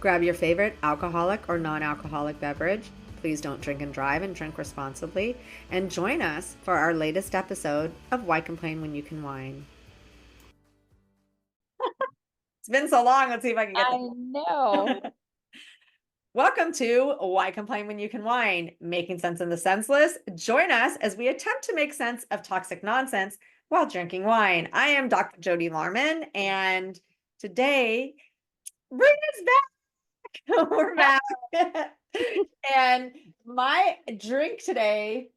Grab your favorite alcoholic or non-alcoholic beverage. Please don't drink and drive and drink responsibly. And join us for our latest episode of Why Complain When You Can Whine. It's been so long. Let's see if I can get I know. Welcome to Why Complain When You Can Whine, making sense in the senseless. Join us as we attempt to make sense of toxic nonsense while drinking wine. I am Dr. JD Larman, and today, bring us back. We're back. And my drink today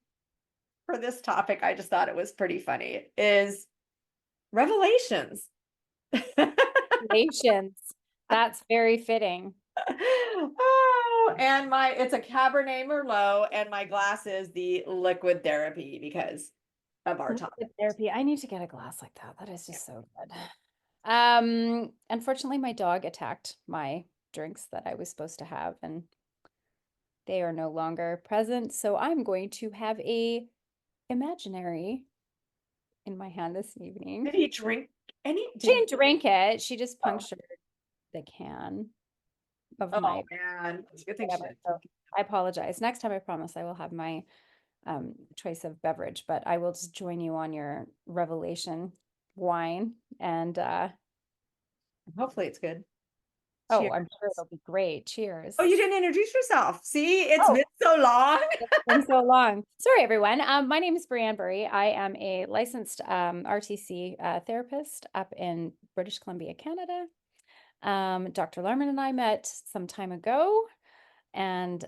for this topic, I just thought it was pretty funny, is Revelations. Revelations. That's very fitting. Oh, and it's a Cabernet Merlot, and my glass is the liquid therapy because of our topic. Liquid therapy. I need to get a glass like that. That is just so good. Unfortunately, my dog attacked my drinks that I was supposed to have, and they are no longer present. So I'm going to have a imaginary in my hand this evening. Did he drink any? She didn't drink it. She just punctured the can of my. Man, it's a good thing. So I apologize. Next time, I promise I will have my choice of beverage, but I will just join you on your revelation wine, and hopefully it's good. Oh, cheers. I'm sure it'll be great. Cheers. Oh, you didn't introduce yourself. See, it's been so long. It's been so long. Sorry, everyone. My name is Brianne Bury. I am a licensed RTC therapist up in British Columbia, Canada. Dr. Larman and I met some time ago, and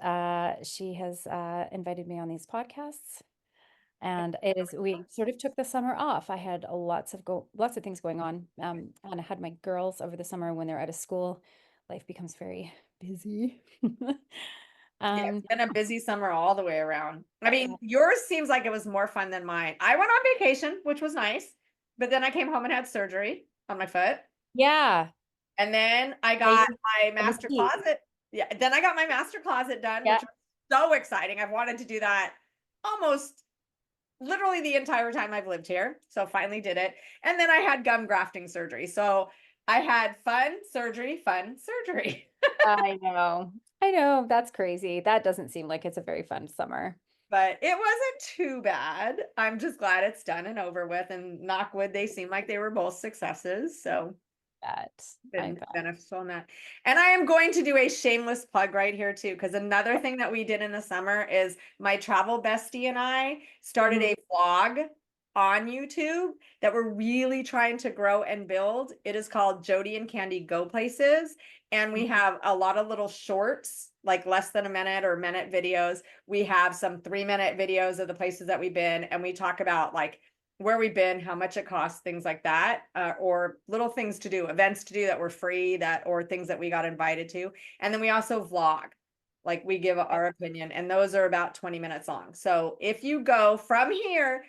she has invited me on these podcasts. And we sort of took the summer off. I had lots of things going on. And I had my girls over the summer when they're out of school. Life becomes very busy. Yeah, it's been a busy summer all the way around. I mean, yours seems like it was more fun than mine. I went on vacation, which was nice, but then I came home and had surgery on my foot. Yeah. And then I got my master closet. Yeah. Then I got my master closet done, which was so exciting. I've wanted to do that almost literally the entire time I've lived here. So finally did it. And then I had gum grafting surgery. So I had fun surgery. I know. That's crazy. That doesn't seem like it's a very fun summer. But it wasn't too bad. I'm just glad it's done and over with. And knock wood, they seem like they were both successes. So that's beneficial on that. And I am going to do a shameless plug right here too, because another thing that we did in the summer is my travel bestie and I started a vlog on YouTube that we're really trying to grow and build. It is called Jody and Candy Go Places. And we have a lot of little shorts, like less than a minute or minute videos. We have some 3-minute videos of the places that we've been. And we talk about like where we've been, how much it costs, things like that, or little things to do, events to do that were free, or things that we got invited to. And then we also vlog, like we give our opinion, and those are about 20 minutes long. So if you go from here,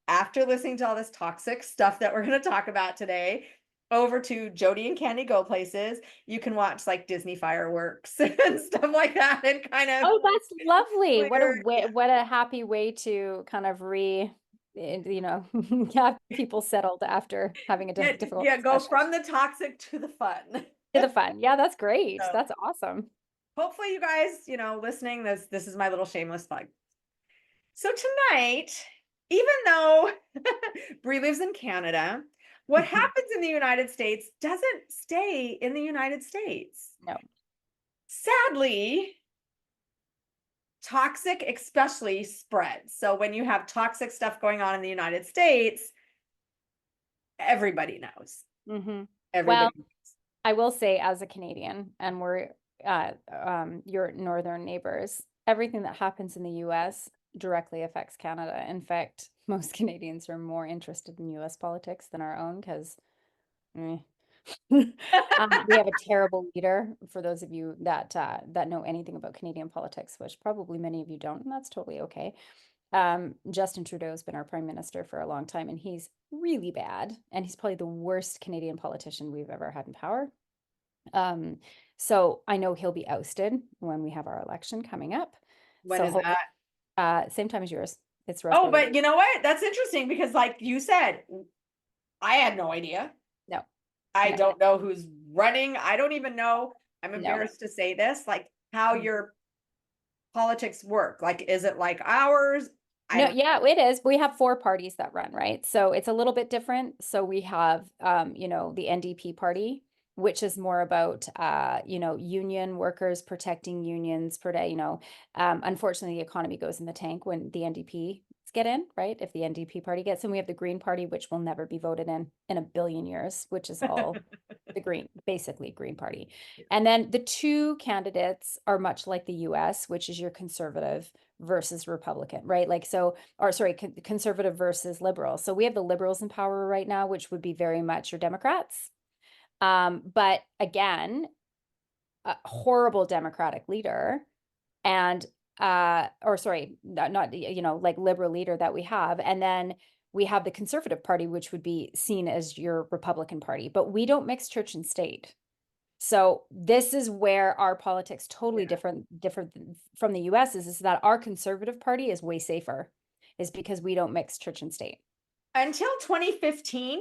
after listening to all this toxic stuff that we're going to talk about today, over to Jody and Candy Go Places, you can watch like Disney fireworks and stuff like that, and kind of. Oh, that's lovely. What a happy way to kind of have people settled after having a difficult go from the toxic to the fun. To the fun. Yeah, that's great. So, that's awesome. Hopefully you guys, listening, this is my little shameless plug. So tonight, even though Brie lives in Canada, what happens in the United States doesn't stay in the United States. No. Sadly, toxic especially spreads. So when you have toxic stuff going on in the United States, everybody knows. Everybody knows. I will say, as a Canadian, and we're your northern neighbors, everything that happens in the US directly affects Canada. In fact, most Canadians are more interested in US politics than our own because we have a terrible leader. For those of you that know anything about Canadian politics, which probably many of you don't, and that's totally okay. Justin Trudeau has been our prime minister for a long time, and he's really bad, and he's probably the worst Canadian politician we've ever had in power. So I know he'll be ousted when we have our election coming up. When is that? Same time as yours. It's Oh, but you know what? That's interesting because, like you said, I had no idea. No. I don't know who's running. I don't even know I'm No. embarrassed to say this, like how Mm. your politics work. Like, is it like ours? I No, don't. yeah, it is. We have 4 parties that run, right? So it's a little bit different. So we have, the NDP party, which is more about, union workers, protecting unions, unfortunately, the economy goes in the tank when the NDP get in, right? If the NDP party gets in, we have the Green Party, which will never be voted in a billion years, which is all basically Green Party. And then the 2 candidates are much like the US, which is your conservative versus Republican, right? Like, so, or sorry, conservative versus liberal. So we have the liberals in power right now, which would be very much your Democrats. But again, a horrible Democratic leader and or sorry, not like liberal leader that we have. And then we have the conservative party, which would be seen as your Republican party, but we don't mix church and state. So this is where our politics totally different from the US is that our conservative party is way safer, is because we don't mix church and state. Until 2015,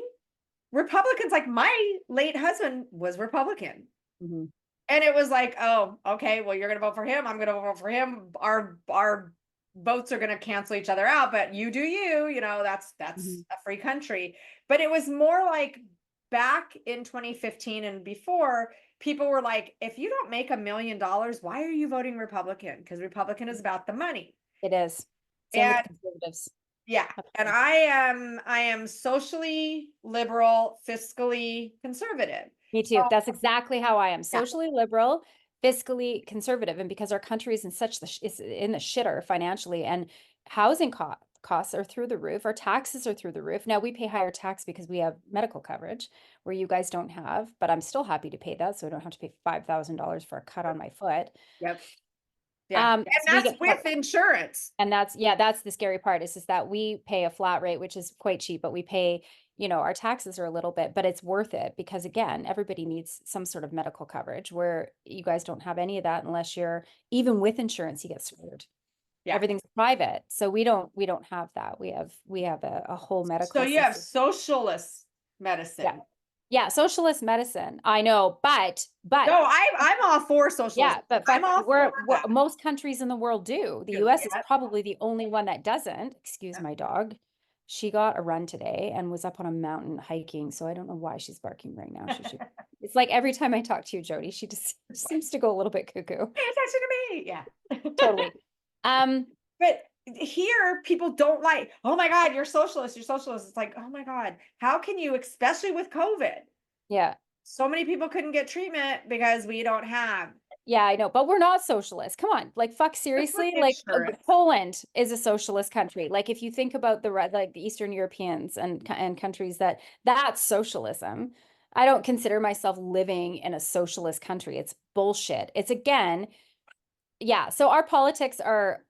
Republicans, like my late husband was Republican. Mhm. And it was like, oh, okay, well, you're gonna vote for him, I'm gonna vote for him. Our votes are gonna cancel each other out, but you do you, that's Mhm. a free country. But it was more like back in 2015 and before, people were like, if you don't make $1 million, why are you voting Republican? Because Republican is about the money. It is. Same with And conservatives. yeah, and I am socially liberal, fiscally conservative. Me So too. That's exactly how I am. yeah, Socially liberal, fiscally conservative. And because our country is is in the shitter financially, and housing costs are through the roof, our taxes are through the roof. Now we pay higher tax because we have medical coverage where you guys don't have, but I'm still happy to pay that so I don't have to pay $5,000 for a cut on my foot. yep, yeah, and So we that's get with insurance. and that's the scary part is that we pay a flat rate, which is quite cheap, but we pay, our taxes are a little bit, but it's worth it because again, everybody needs some sort of medical coverage where you guys don't have any of that unless you're even with insurance, you get screwed. Yeah. Everything's private. So we don't have that. We have a whole So medical you have system. socialist Yeah. medicine. Yeah, socialist medicine. I know, but No, I'm all for socialism. yeah, but I'm all for that. most countries in the world do. The US is Yeah. probably the only one that doesn't. Excuse Yeah. my dog. She got a run today and was up on a mountain hiking, so I don't know why she's barking right now. She should. It's like every time I talk to you, Jody, she just seems to go a little bit cuckoo. Pay attention to me. Yeah. Totally. But here, people don't like, oh my God, you're socialist, you're socialist. It's like, oh my God, how can you, especially with COVID? Yeah. So many people couldn't get treatment because we don't have. Yeah, I know, but we're not socialists. Come on, like fuck, Just seriously. with Like insurance. Poland is a socialist country. Like if you think about the Eastern Europeans and countries that's socialism. I don't consider myself living in a socialist country. It's bullshit. It's again, yeah. So our politics are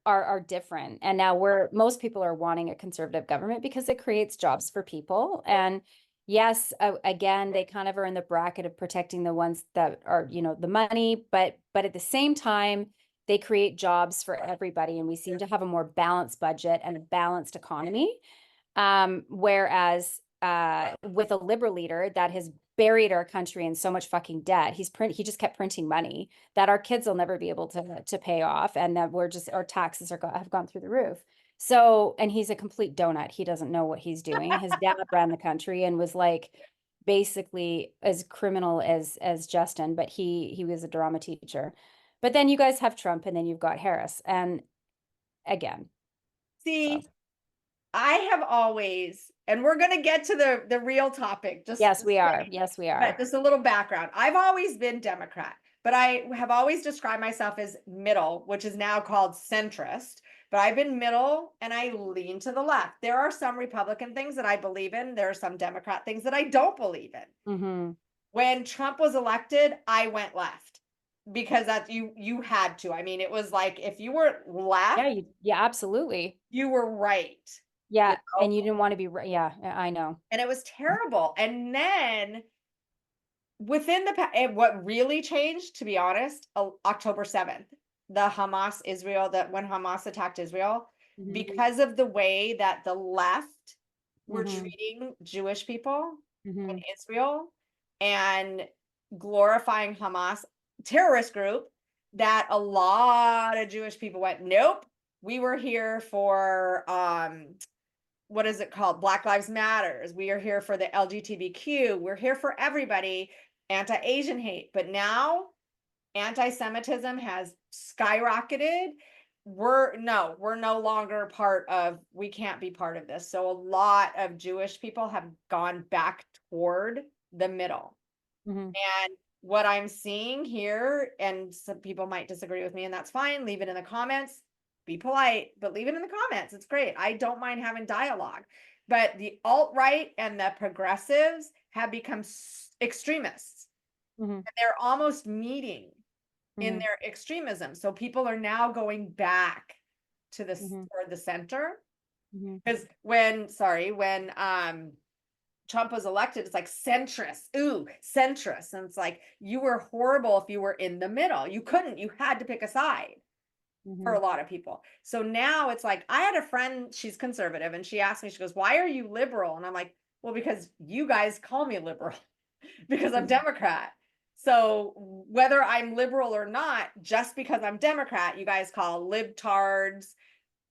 different, and now most people are wanting a conservative government because it creates jobs for people and. Yes, again, they kind of are in the bracket of protecting the ones that are, the money, but at the same time, they create jobs for everybody, and we seem to have a more balanced budget and a balanced economy. Whereas with a liberal leader that has buried our country in so much fucking debt, he just kept printing money that our kids will never be able to pay off, and that our taxes have gone through the roof. So, and he's a complete donut. He doesn't know what he's doing. His dad ran the country and was like basically as criminal as Justin, but he was a drama teacher. But then you guys have Trump, and then you've got Harris, and again, so. See, I have always, and we're going to get to the real topic. Yes, we are. Wait. Yes, we But are. just a little background. I've always been Democrat, but I have always described myself as middle, which is now called centrist. But I've been middle and I lean to the left. There are some Republican things that I believe in. There are some Democrat things that I don't believe in. Mm-hmm. When Trump was elected, I went left because that you had to. I mean, it was like if you were left, Yeah, absolutely. you were right. Yeah, and you didn't want to be right. Yeah, I know. And it was terrible. And then within what really changed, to be honest, October 7th, the Hamas Israel, that when Hamas attacked Israel, Mhm. because of the way that the left were Mhm. treating Jewish people in Mhm. Israel and glorifying Hamas, terrorist group that a lot of Jewish people went, nope, we were here for what is it called? Black Lives Matters. We are here for the LGBTQ. We're here for everybody, anti-Asian hate. But now anti-Semitism has skyrocketed. We're no longer part of, we can't be part of this. So a lot of Jewish people have gone back toward the middle. Mhm. And what I'm seeing here, and some people might disagree with me, and that's fine. Leave it in the comments. Be polite, but leave it in the comments. It's great. I don't mind having dialogue. But the alt-right and the progressives have become extremists. Mhm. And they're almost meeting in Mhm. their extremism. So people are now going back to the Mhm. toward the center. Mhm. Because when Trump was elected, it's like centrist, centrist. And it's like, you were horrible if you were in the middle. You couldn't, you had to pick a side for a Mhm. lot of people. So now it's like, I had a friend, she's conservative, and she asked me, she goes, why are you liberal? And I'm like, well, because you guys call me liberal because I'm Mhm. Democrat. So whether I'm liberal or not, just because I'm Democrat, you guys call libtards,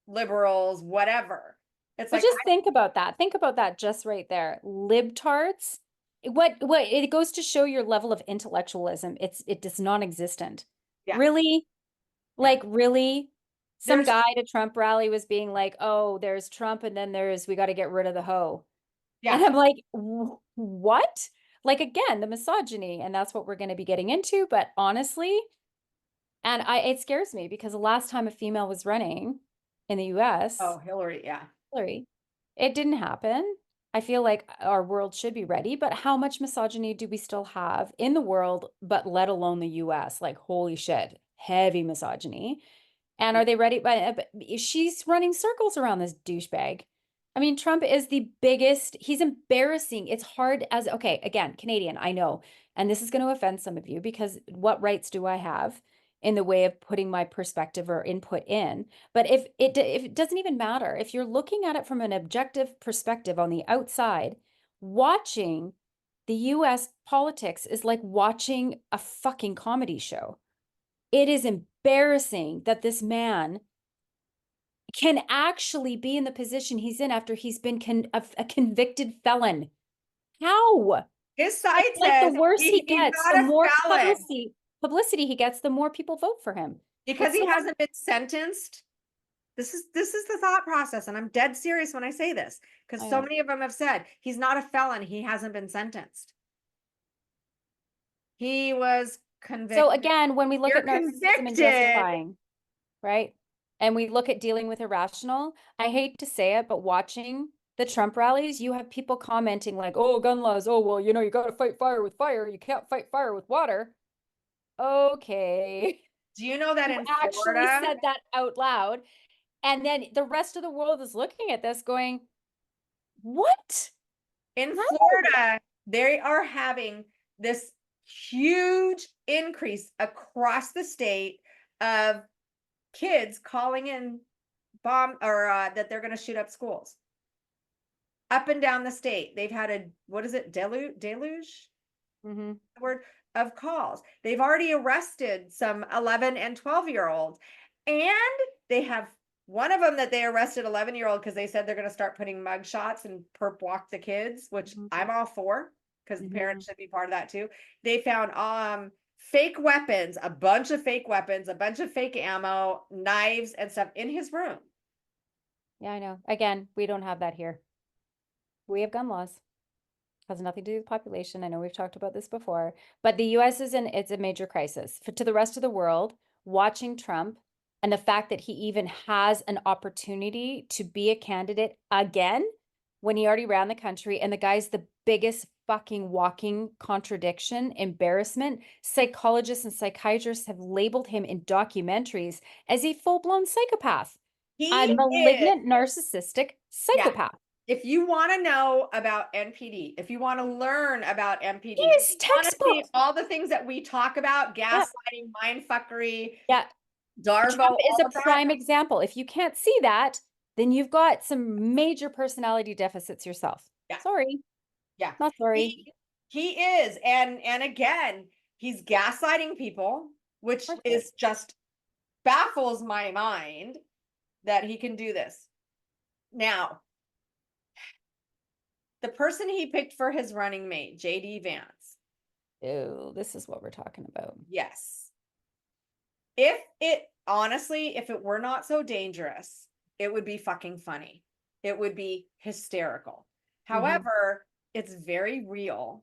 liberals, whatever. It's But like, just think about that. Think about that just right there. Libtards. What it goes to show your level of intellectualism. It is non-existent. yeah, Really? yeah. Like really? Some There's, guy at a Trump rally was being like, "Oh, there's Trump and then there's we got to get rid of the hoe." And yeah. I'm like, "What?" Like again, the misogyny, and that's what we're going to be getting into, but honestly, and it scares me because the last time a female was running in the US, Oh, Hillary, yeah. Hillary, it didn't happen. I feel like our world should be ready, but how much misogyny do we still have in the world, but let alone the US? Like, holy shit, heavy misogyny. And are they ready? But she's running circles around this douchebag. I mean, Trump is the biggest, he's embarrassing. It's hard as, okay, again, Canadian, I know. And this is going to offend some of you because what rights do I have in the way of putting my perspective or input in? But if it doesn't even matter, if you're looking at it from an objective perspective on the outside, watching the US politics is like watching a fucking comedy show. It is embarrassing that this man can actually be in the position he's in after he's been a convicted felon. How? His side It's like the says worse he he's gets, not the a more felon publicity he gets, the more people vote for him. because What's he so hasn't been sentenced. This is the thought process, and I'm dead serious when I say this, because I so know. many of them have said he's not a felon, he hasn't been sentenced. He was So convicted. again, when we look You're at narcissism and convicted. justifying, right? And we look at dealing with irrational, I hate to say it, but watching the Trump rallies, you have people commenting like, oh, gun laws, oh, well, you got to fight fire with fire. You can't fight fire with water. Okay. Do you know that You in actually Florida? said that out loud. And then the rest of the world is looking at this going, what? In How? Florida, they are having this huge increase across the state of kids calling in bomb or that they're going to shoot up schools. Up and down the state, they've had a, what is it, deluge? Mm-hmm. The word, of calls. They've already arrested some 11 and 12-year-olds, and they have one of them that they arrested 11-year-old because they said they're going to start putting mug shots and perp walk the kids, which Mm-hmm. I'm all for because the Mm-hmm. parents should be part of that too. They found fake weapons, a bunch of fake weapons, a bunch of fake ammo, knives and stuff in his room. Yeah, I know. Again, we don't have that here. We have gun laws. Has nothing to do with population. I know we've talked about this before, but the US it's a major crisis. To the rest of the world, watching Trump and the fact that he even has an opportunity to be a candidate again when he already ran the country and the guy's the biggest fucking walking contradiction, embarrassment. Psychologists and psychiatrists have labeled him in documentaries as a full-blown psychopath, a He is, malignant narcissistic yeah. psychopath. If you want to know about NPD, if you want to learn about He NPD, is you want to see textbook. all the things that we talk about, Yeah. gaslighting, mindfuckery, Yeah. Darvo, Trump is all a of that. prime example. If you can't see that, then you've got some major personality deficits yourself. Yeah. Sorry, Yeah. not sorry. He is. And again, He's gaslighting people, which is just baffles my mind that he can do this. Now, the person he picked for his running mate, JD Vance. Ew, this is what we're talking about. Yes. Honestly, if it were not so dangerous, it would be fucking funny. It would be hysterical. However, it's very real.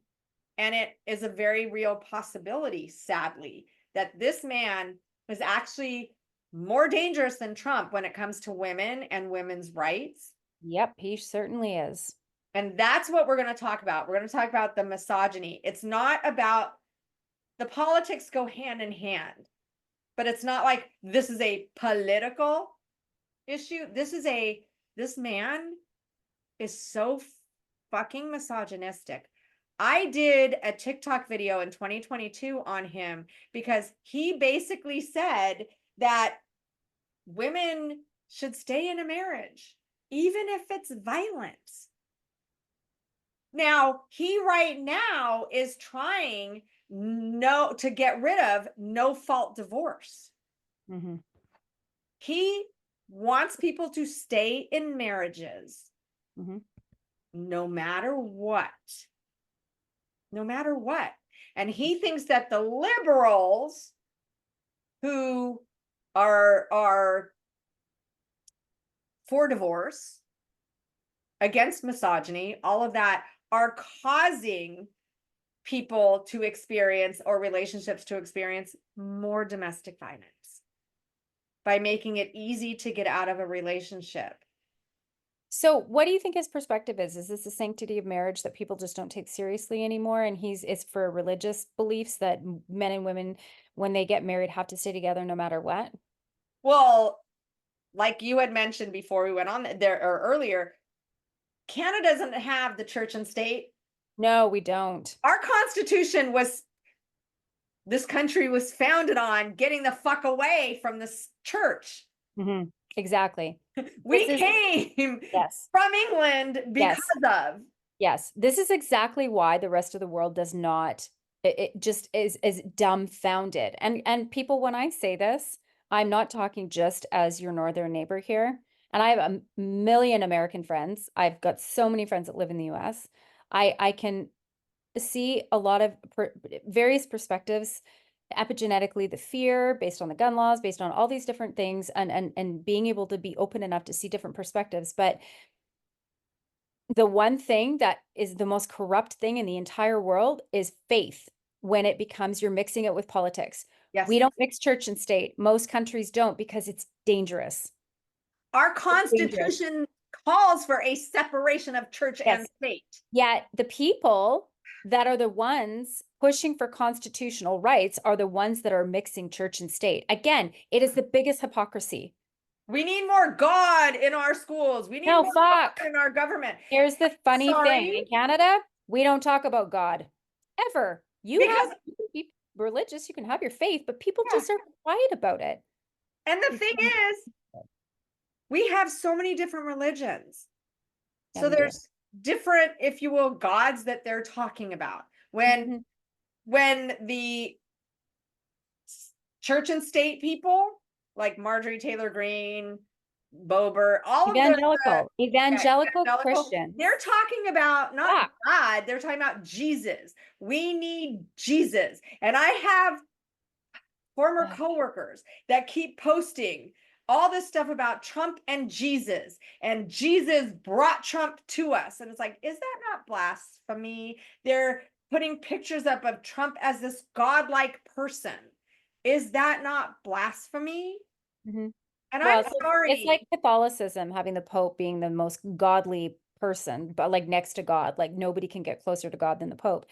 And it is a very real possibility, sadly, that this man is actually more dangerous than Trump when it comes to women and women's rights. Yep, he certainly is. And that's what we're going to talk about. We're going to talk about the misogyny. It's not about the politics go hand in hand, but it's not like this is a political issue. This man is so fucking misogynistic. I did a TikTok video in 2022 on him because he basically said that women should stay in a marriage, even if it's violence. Now, he right now is trying to get rid of no fault divorce. He wants people to stay in marriages no matter what. No matter what. And he thinks that the liberals who are for divorce, against misogyny, all of that, are causing people to experience, or relationships to experience, more domestic violence by making it easy to get out of a relationship. So what do you think his perspective is? Is this the sanctity of marriage that people just don't take seriously anymore? And it's for religious beliefs that men and women, when they get married, have to stay together no matter what? Well, like you had mentioned before we went on there, or earlier, Canada doesn't have the church and state. No, we don't. Our Constitution this country was founded on getting the fuck away from this church. Exactly. We came from England because of. Yes, this is exactly why the rest of the world does not, it just is dumbfounded. And people, when I say this, I'm not talking just as your northern neighbor here. And I have a million American friends. I've got so many friends that live in the US. I can see a lot of various perspectives, epigenetically, the fear based on the gun laws, based on all these different things, and being able to be open enough to see different perspectives. But the one thing that is the most corrupt thing in the entire world is faith, when it becomes you're mixing it with politics. Yes. We don't mix church and state. Most countries don't, because it's dangerous. Our Constitution calls for a separation of church and state. Yet the people that are the ones pushing for constitutional rights are the ones that are mixing church and state. Again, it is the biggest hypocrisy. We need more God in our schools. We need more God in our government. Here's the funny thing. In Canada, we don't talk about God ever. You can be religious, you can have your faith, but people just are quiet about it. And the thing is, we have so many different religions. So there's different, if you will, gods that they're talking about. When the church and state people, like Marjorie Taylor Greene, Bober, all evangelical Christians, they're talking about not God, they're talking about Jesus. We need Jesus. And I have former coworkers that keep posting all this stuff about Trump and Jesus brought Trump to us. And it's like, is that not blasphemy? They're putting pictures up of Trump as this godlike person. Is that not blasphemy? And I'm sorry. It's like Catholicism having the Pope being the most godly person, but like next to God, like nobody can get closer to God than the Pope.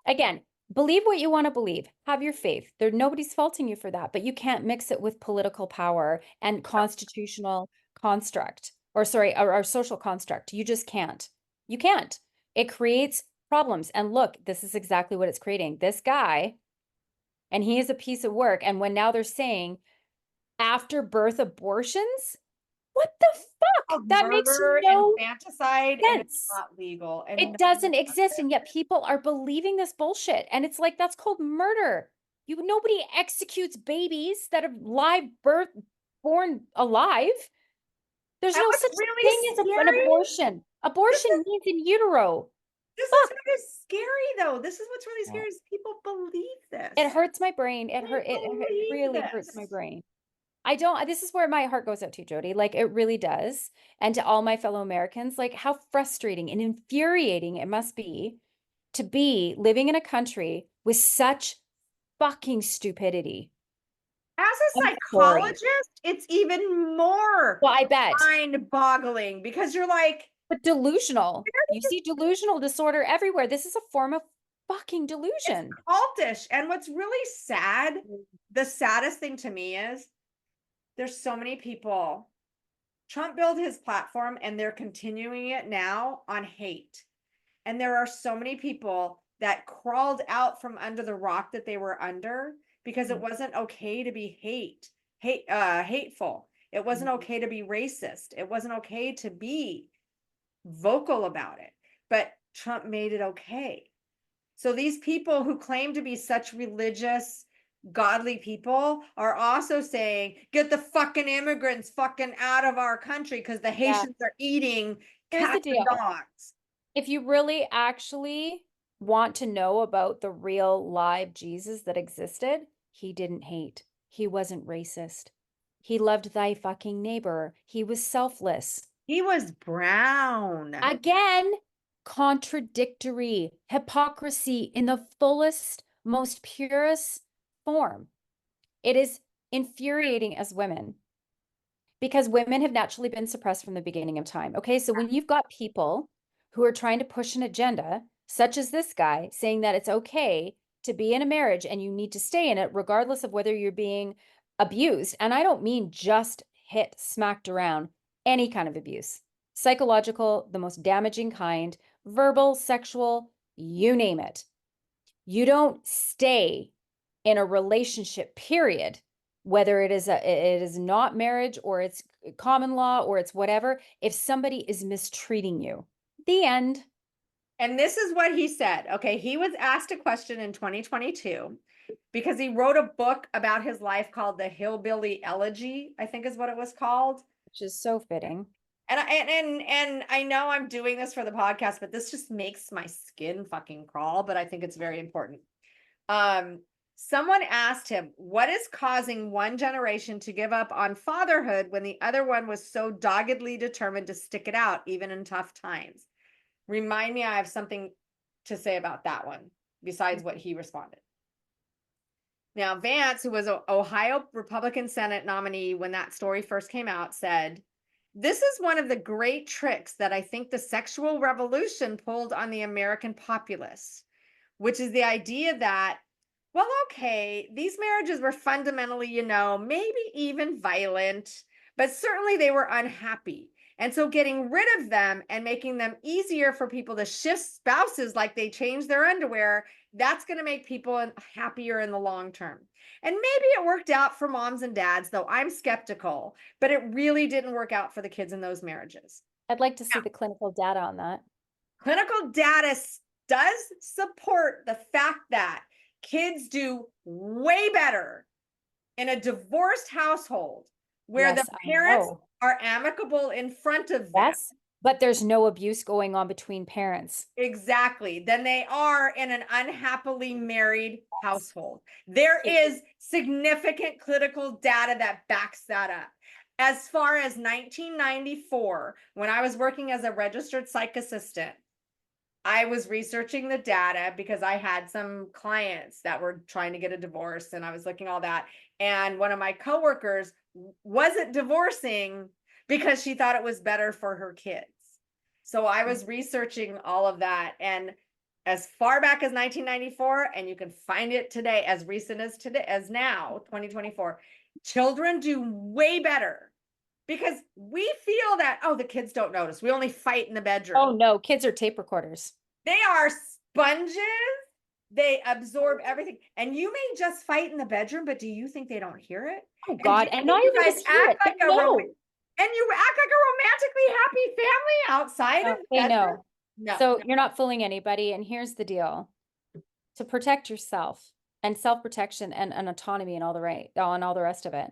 Again, believe what you want to believe. Have your faith. Nobody's faulting you for that, but you can't mix it with political power and constitutional construct, or social construct. You just can't. You can't. It creates problems. And look, this is exactly what it's creating. This guy, and he is a piece of work. And when now they're saying after birth abortions, What the fuck? Called That makes murder no and infanticide, and it's sense. not legal. And It no doesn't one does exist, it. and yet people are believing this bullshit. And it's like, that's called murder. Nobody executes babies that are born alive. There's And no what's such really thing as an scary, abortion. this Abortion is means in utero. this is Fuck. what is scary though. This is what's really scary is people believe It this. hurts my brain. They It believe really hurts my this. brain. I don't, this is where my heart goes out to, Jody. Like, it really does. And to all my fellow Americans, like, how frustrating and infuriating it must be to be living in a country with such fucking stupidity. As a I'm sorry. psychologist, it's even more Well, I bet, mind-boggling because you're like, but delusional. You see delusional disorder everywhere. This is a form of fucking it's delusion. cultish. And what's really sad, the saddest thing to me is there's so many people. Trump built his platform and they're continuing it now on hate. And there are so many people that crawled out from under the rock that they were under because it wasn't okay to be hateful. It wasn't okay to be racist. It wasn't okay to be vocal about it. But Trump made it okay. So these people who claim to be such religious, godly people are also saying, get the fucking immigrants fucking out of our country because the Yeah. Haitians are eating Here's the cats and deal. dogs. If you really actually want to know about the real live Jesus that existed, he didn't hate. He wasn't racist. He loved thy fucking neighbor. He was selfless. He was brown. Again, contradictory, hypocrisy in the fullest, most purest form. It is infuriating as women because women have naturally been suppressed from the beginning of time. Okay, so when you've got people who are trying to push an agenda, such as this guy, saying that it's okay to be in a marriage and you need to stay in it, regardless of whether you're being abused. And I don't mean just hit, smacked around, any kind of abuse, psychological, the most damaging kind, verbal, sexual, you name it. You don't stay in a relationship, period, whether it is not marriage or it's common law or it's whatever, if somebody is mistreating you. The end. And this is what he said. Okay, he was asked a question in 2022 because he wrote a book about his life called The Hillbilly Elegy, I think is what it was called. Which is so fitting. And I know I'm doing this for the podcast, but this just makes my skin fucking crawl, but I think it's very important. Someone asked him, what is causing one generation to give up on fatherhood when the other one was so doggedly determined to stick it out, even in tough times? Remind me, I have something to say about that one, besides what he responded. Now, Vance, who was an Ohio Republican Senate nominee when that story first came out, said, this is one of the great tricks that I think the sexual revolution pulled on the American populace, which is the idea that, well, okay, these marriages were fundamentally, maybe even violent, but certainly they were unhappy. And so getting rid of them and making them easier for people to shift spouses like they change their underwear, that's going to make people happier in the long term. And maybe it worked out for moms and dads, though I'm skeptical, but it really didn't work out for the kids in those marriages. I'd like to see the clinical data on that. Clinical data does support the fact that kids do way better in a divorced household where Yes, the I parents know. are amicable in front of them. Yes, but there's no abuse going on between parents. Exactly. Than they are in an unhappily married household. There is significant clinical data that backs that up. As far as 1994, when I was working as a registered psych assistant, I was researching the data because I had some clients that were trying to get a divorce and I was looking all that. And one of my coworkers wasn't divorcing because she thought it was better for her kids. So I was researching all of that. And as far back as 1994, and you can find it today, as recent as today, as now, 2024, children do way better because we feel that, oh, the kids don't notice. We only fight in the bedroom. Oh no, kids are tape recorders. They are sponges. They absorb everything. And you may just fight in the bedroom, but do you think they don't hear it? Oh God, and not you even guys just hear it. act like They a know. And you act like a romantically happy family outside No, of they bedroom? know. No, So no. you're not fooling anybody. And here's the deal. To protect yourself and self-protection and autonomy and all the and all the rest of it.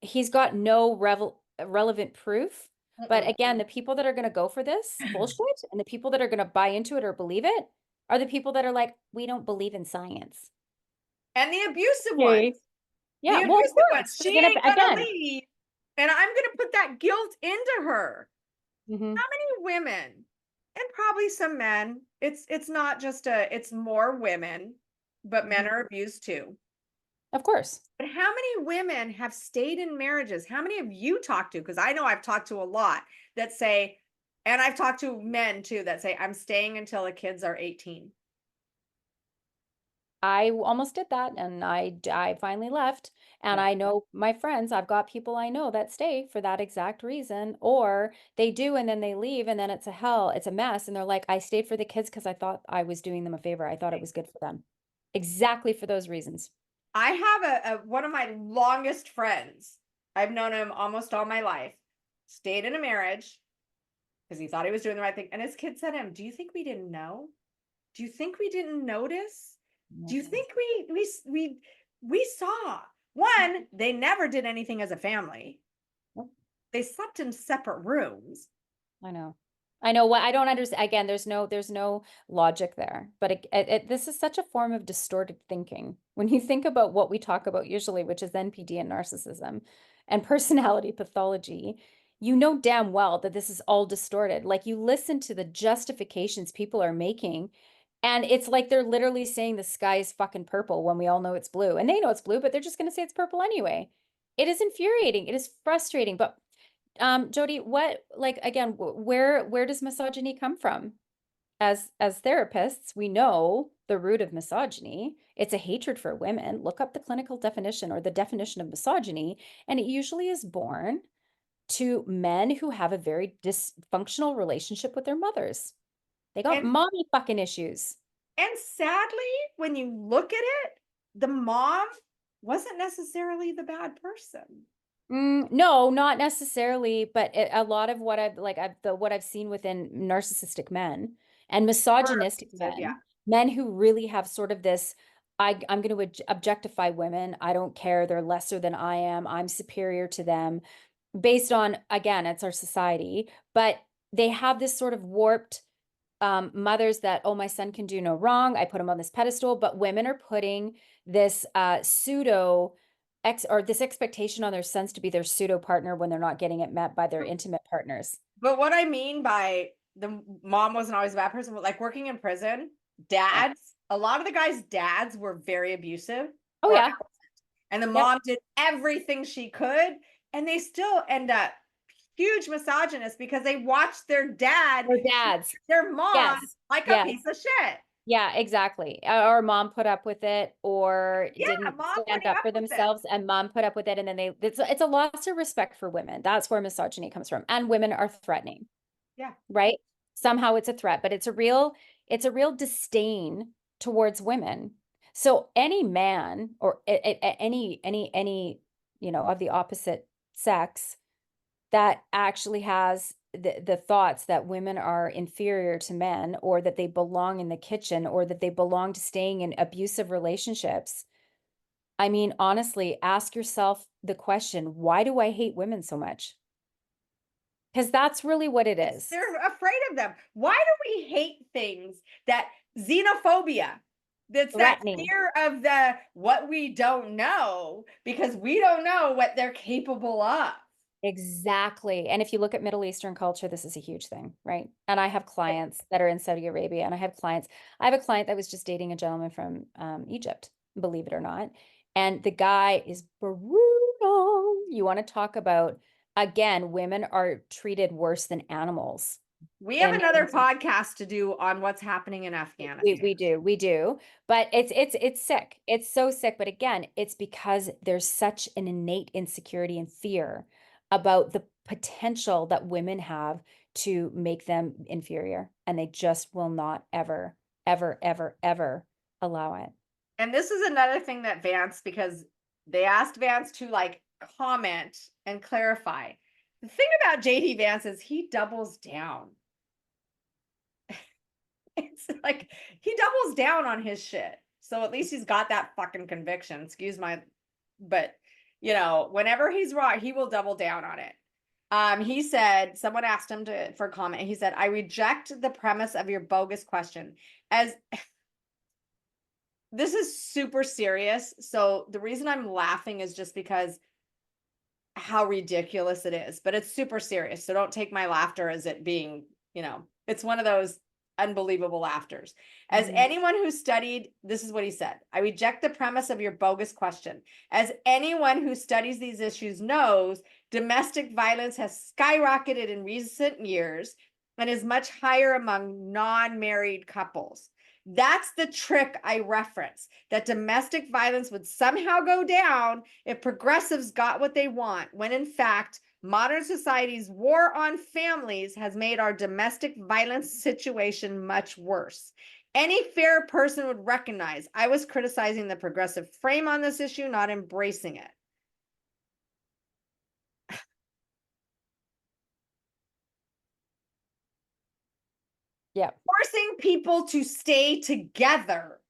He's got no relevant proof. But Mm-mm. again, the people that are going to go for this bullshit and the people that are going to buy into it or believe it are the people that are like, we don't believe in science. And the abusive ones. Okay. The Yeah, well, of abusive ones. course. But She again, ain't gonna again. leave. And I'm gonna put that guilt into her. Mhm. How many women and probably some men, it's not just it's more women, but men Mhm. are abused too. Of course. But how many women have stayed in marriages? How many have you talked to? Because I know I've talked to a lot that say, and I've talked to men too that say, I'm staying until the kids are 18. I almost did that and I finally left. And Yeah. I know my friends, I've got people I know that stay for that exact reason, or they do and then they leave and then it's a hell, it's a mess. And they're like, I stayed for the kids because I thought I was doing them a favor. I thought it was good for them. Exactly for those reasons. I have a one of my longest friends. I've known him almost all my life. Stayed in a marriage because he thought he was doing the right thing. And his kid said to him, do you think we didn't know? Do you think we didn't notice? Do you think we saw? One, they never did anything as a family. They slept in separate rooms. I know. I know what I don't understand. Again, there's no logic there. But this is such a form of distorted thinking. When you think about what we talk about usually, which is NPD and narcissism and personality pathology, you know damn well that this is all distorted. Like you listen to the justifications people are making, and it's like they're literally saying the sky is fucking purple when we all know it's blue. And they know it's blue, but they're just going to say it's purple anyway. It is infuriating. It is frustrating. But Jody, what like again, where does misogyny come from? As therapists, we know the root of misogyny. It's a hatred for women. Look up the clinical definition or the definition of misogyny, and it usually is born to men who have a very dysfunctional relationship with their mothers. They got And mommy fucking issues. and sadly, when you look at it, the mom wasn't necessarily the bad person. No, not necessarily, but a lot of what what I've seen within narcissistic men and Her misogynistic abusive, yeah. men who really have sort of this, I'm going to objectify women. I don't care. They're lesser than I am. I'm superior to them based on, again, it's our society, but they have this sort of warped mothers that, oh, my son can do no wrong. I put him on this pedestal, but women are putting this pseudo or this expectation on their sons to be their pseudo partner when they're not getting it met by their intimate partners. But what I mean by the mom wasn't always a bad person, but like working in prison, Yeah. dads, a lot of the guys' dads were very abusive Oh or yeah. and the Yep. mom did everything she could, and they still end up huge misogynists because they watched their dad, Or dads. their mom, Yes. like a Yes. piece of shit. Yeah, exactly. Or mom put up with it or Yeah, didn't mom stand putting up up for with it. themselves and mom put up with it and then it's a loss of respect for women. That's where misogyny comes from. And women are threatening, Yeah. right? Somehow it's a threat, but it's a real disdain towards women. So any man or any of the opposite sex that actually has the thoughts that women are inferior to men or that they belong in the kitchen or that they belong to staying in abusive relationships. I mean, honestly, ask yourself the question, why do I hate women so much? Because that's really what it is. They're afraid of them. Why do we hate things that xenophobia? That's that Threatening. fear of the what we don't know because we don't know what they're capable of. Exactly. And if you look at Middle Eastern culture, this is a huge thing, right? And I have clients that are in Saudi Arabia, and I have a client that was just dating a gentleman from Egypt, believe it or not. And the guy is brutal. You want to talk about, again, women are treated worse than animals. We have And another podcast to do on what's happening in we, Afghanistan. we do, but it's sick. It's so sick. But again, it's because there's such an innate insecurity and fear about the potential that women have to make them inferior, and they just will not ever, ever, ever, ever allow it. And this is another thing that Vance, because they asked Vance to like comment and clarify. The thing about JD Vance is he doubles down. It's like he doubles down on his shit. So at least he's got that fucking conviction. Excuse my, but you know, whenever he's wrong, he will double down on it. He said, someone asked him for a comment. He said, I reject the premise of your bogus question. As this is super serious. So the reason I'm laughing is just because how ridiculous it is, but it's super serious. So don't take my laughter as it being, you know, it's one of those unbelievable laughters. As anyone who studied, this is what he said, I reject the premise of your bogus question. As anyone who studies these issues knows, domestic violence has skyrocketed in recent years and is much higher among non-married couples. That's the trick I reference, that domestic violence would somehow go down if progressives got what they want, when in fact, modern society's war on families has made our domestic violence situation much worse. Any fair person would recognize I was criticizing the progressive frame on this issue, not embracing it. Yeah. Forcing people to stay together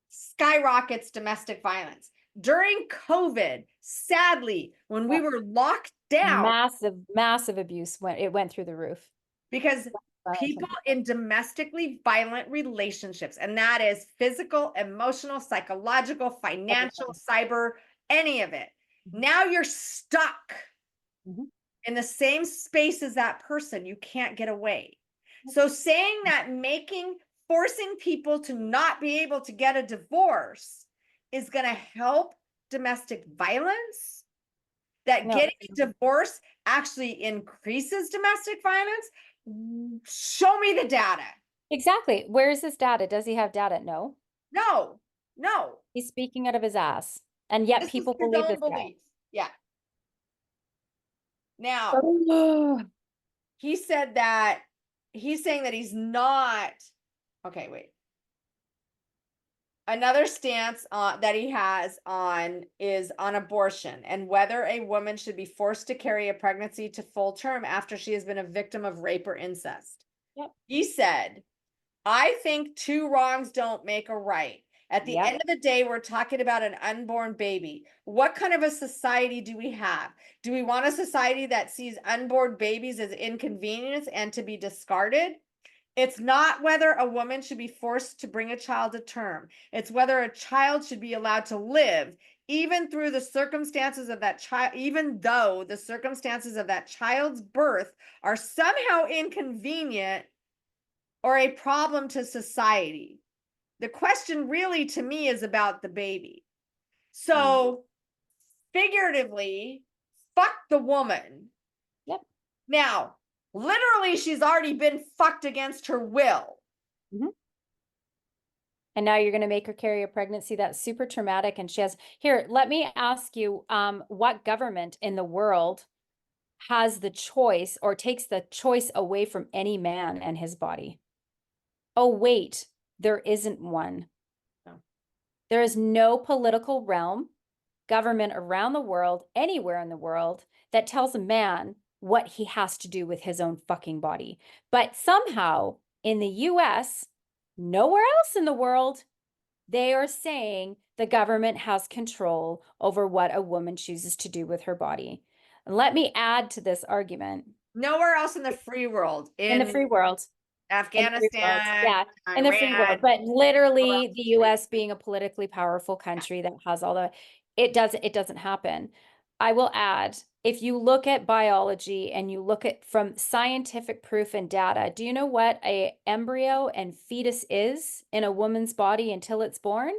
skyrockets domestic violence. During COVID, sadly, when we were locked down, massive abuse went through the roof. Because people in domestically violent relationships, and that is physical, emotional, psychological, financial, cyber, any of it. Now you're stuck in the same space as that person. You can't get away. So saying that forcing people to not be able to get a divorce is going to help domestic violence, that getting a divorce actually increases domestic violence, show me the data. Exactly. Where is this data? Does he have data? No. He's speaking out of his ass, and yet people believe this guy. Yeah. Now, he said that he's saying that he's not. Okay, wait. Another stance that he has is on abortion and whether a woman should be forced to carry a pregnancy to full term after she has been a victim of rape or incest. Yep. He said, I think two wrongs don't make a right. At the end of the day, we're talking about an unborn baby. What kind of a society do we have? Do we want a society that sees unborn babies as inconvenience and to be discarded? It's not whether a woman should be forced to bring a child to term. It's whether a child should be allowed to live, even though the circumstances of that child's birth are somehow inconvenient or a problem to society. The question really to me is about the baby. So figuratively, fuck the woman. Yep. Now, literally, she's already been fucked against her will. And now you're going to make her carry a pregnancy that's super traumatic. And she has, here, let me ask you, what government in the world has the choice or takes the choice away from any man and his body? Oh, wait, there isn't one. No. There is no political realm, government around the world, anywhere in the world, that tells a man what he has to do with his own fucking body. But somehow in the US, nowhere else in the world, they are saying the government has control over what a woman chooses to do with her body. And let me add to this argument. Nowhere else in the free world. In the free world. Afghanistan. In the free world. But literally the US being a politically powerful country that has all the, it doesn't happen. I will add, if you look at biology and you look at from scientific proof and data, do you know what a embryo and fetus is in a woman's body until it's born?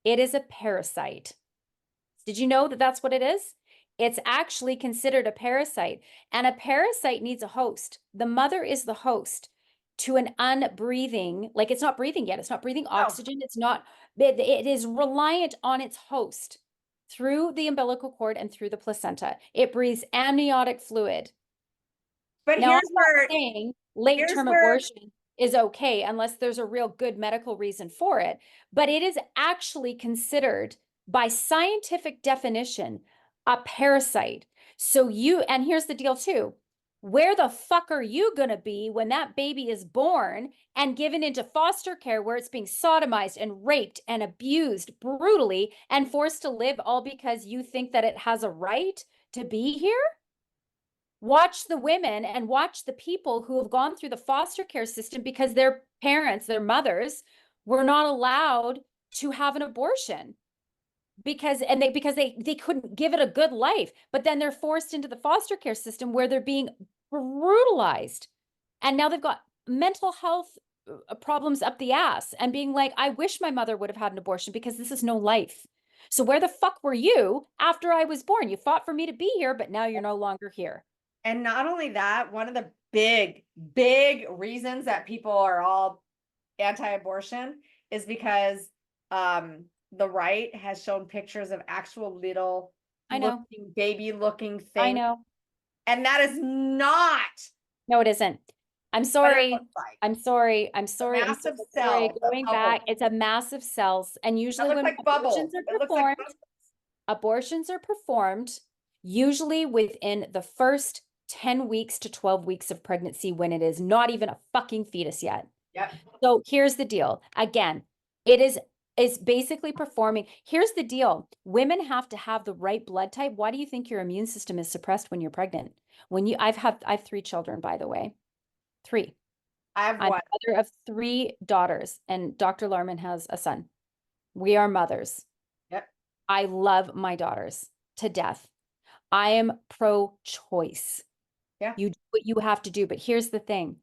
It is a parasite. Did you know that that's what it is? It's actually considered a parasite, and a parasite needs a host. The mother is the host to an unbreathing, like it's not breathing yet. It's not breathing oxygen. It's not, it is reliant on its host through the umbilical cord and through the placenta. It breathes amniotic fluid. But now, here's I'm not saying late-term abortion is okay unless there's a real good medical reason for it, but it is actually considered by scientific definition, a parasite. So and here's the deal too. Where the fuck are you going to be when that baby is born and given into foster care where it's being sodomized and raped and abused brutally and forced to live all because you think that it has a right to be here? Watch the women and watch the people who have gone through the foster care system because their parents, their mothers, were not allowed to have an abortion because they couldn't give it a good life, but then they're forced into the foster care system where they're being brutalized, and now they've got mental health problems up the ass and being like, I wish my mother would have had an abortion because this is no life. So where the fuck were you after I was born? You fought for me to be here, but now you're no longer here. And not only that, one of the big reasons that people are all anti-abortion is because the right has shown pictures of actual little baby looking things. I know. And that is not. No, it isn't. I'm sorry. I'm sorry. I'm sorry. I'm so sorry. Going back, it's a massive cells. And usually when abortions are performed, usually within the first 10 weeks to 12 weeks of pregnancy when it is not even a fucking fetus yet. Yep. So here's the deal. Again, it's basically performing. Here's the deal. Women have to have the right blood type. Why do you think your immune system is suppressed when you're pregnant? I've 3 children, by the way. 3. I'm mother of 3 daughters, and Dr. Larman has a son. We are mothers. Yep. I love my daughters to death. I am pro-choice. Yeah. You do what you have to do, but here's the thing.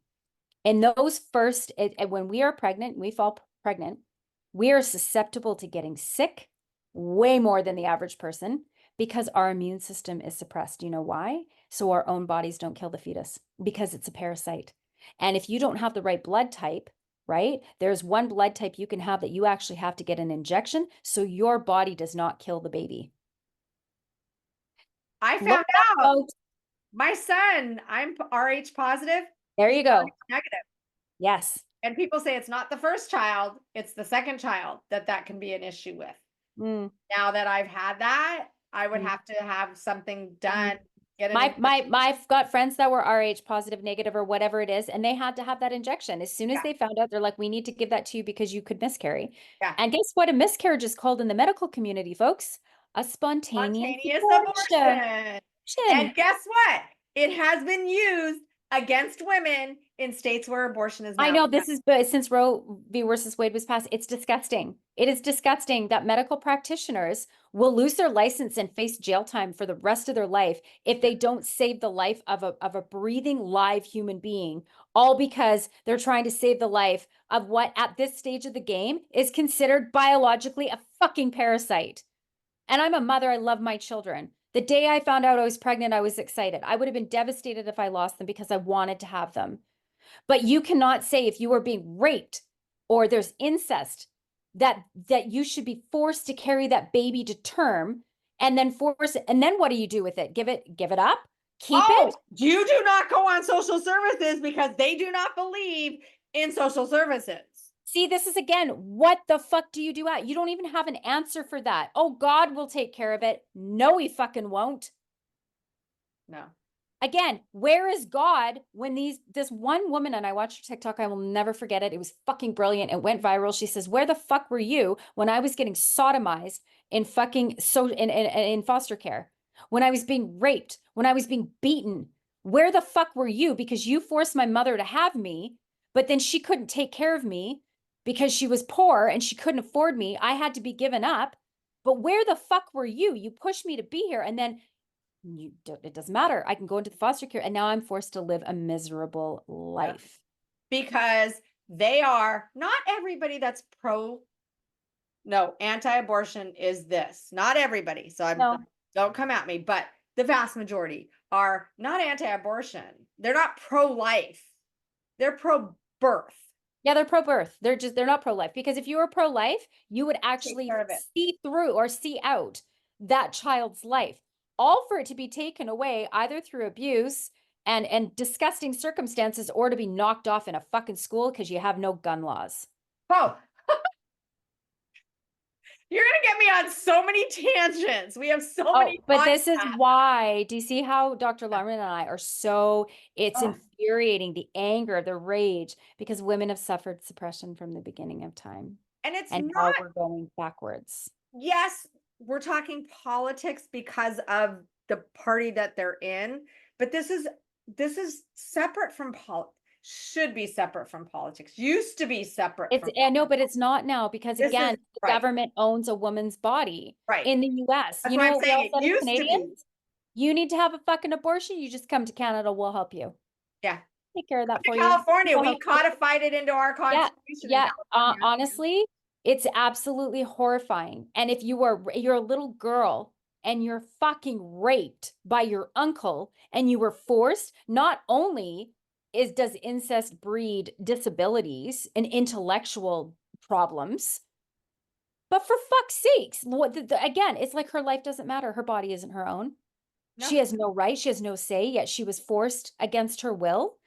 In those first, when we are pregnant, we fall pregnant, we are susceptible to getting sick way more than the average person because our immune system is suppressed. You know why? So our own bodies don't kill the fetus because it's a parasite. And if you don't have the right blood type, right, there's one blood type you can have that you actually have to get an injection so your body does not kill the baby. I found out my son, I'm RH positive. There you go. Negative. Yes. And people say it's not the first child, it's the second child that can be an issue with. Now that I've had that, I would have to have something done. I've got friends that were RH positive, negative, or whatever it is, and they had to have that injection. As soon as they found out, they're like, we need to give that to you because you could miscarry. Yeah. And guess what? A miscarriage is called in the medical community, folks, a spontaneous abortion. And guess what? It has been used against women in states where abortion is now. I know this is, but since Roe v. Wade was passed, it's disgusting. It is disgusting that medical practitioners will lose their license and face jail time for the rest of their life if they don't save the life of a breathing live human being, all because they're trying to save the life of what at this stage of the game is considered biologically a fucking parasite. And I'm a mother. I love my children. The day I found out I was pregnant, I was excited. I would have been devastated if I lost them because I wanted to have them. But you cannot say if you are being raped or there's incest that you should be forced to carry that baby to term and then what do you do with it? Give it up? Keep it? You do not go on social services because they do not believe in social services. See, this is again, what the fuck do you do? You don't even have an answer for that. Oh, God will take care of it. No, he fucking won't. No. Again, where is God when this one woman, and I watched her TikTok, I will never forget it. It was fucking brilliant. It went viral. She says, where the fuck were you when I was getting sodomized in fucking in foster care? When I was being raped, when I was being beaten, where the fuck were you? Because you forced my mother to have me, but then she couldn't take care of me because she was poor and she couldn't afford me. I had to be given up. But where the fuck were you? You pushed me to be here. And then it doesn't matter. I can go into the foster care and now I'm forced to live a miserable life. Because they are not everybody that's anti-abortion is this. Not everybody. So don't come at me, but the vast majority are not anti-abortion. They're not pro-life. They're pro-birth. Yeah, they're pro-birth. They're not pro-life, because if you were pro-life, you would actually see through or see out that child's life, all for it to be taken away either through abuse and disgusting circumstances or to be knocked off in a fucking school because you have no gun laws. Oh, You're gonna get me on so many tangents. We have so Oh, many but this is podcasts. why, do you see how Dr. Larman and I are so, it's Oh, infuriating, the anger, the rage, because women have suffered suppression from the beginning of time. and it's And not, now we're going backwards. yes, we're talking politics because of the party that they're in, but this is separate from should be separate from politics. Used to be separate It's, from I know, politics. but it's not now because This is again, the right, government owns a woman's body right. in the US. That's You why know I'm what we all saying it said as used to be. Canadians? You need to have a fucking abortion, you just come to Canada, we'll help you. Yeah. Take care of that In for you. California, We'll we help you. codified it into our Yeah, constitution in yeah. California. Honestly, it's absolutely horrifying. And if you're a little girl and you're fucking raped by your uncle and you were forced, not only does incest breed disabilities and intellectual problems, but for fuck's sakes, again, it's like her life doesn't matter. Her body isn't her own. No. She has no right. She has no say, yet she was forced against her will.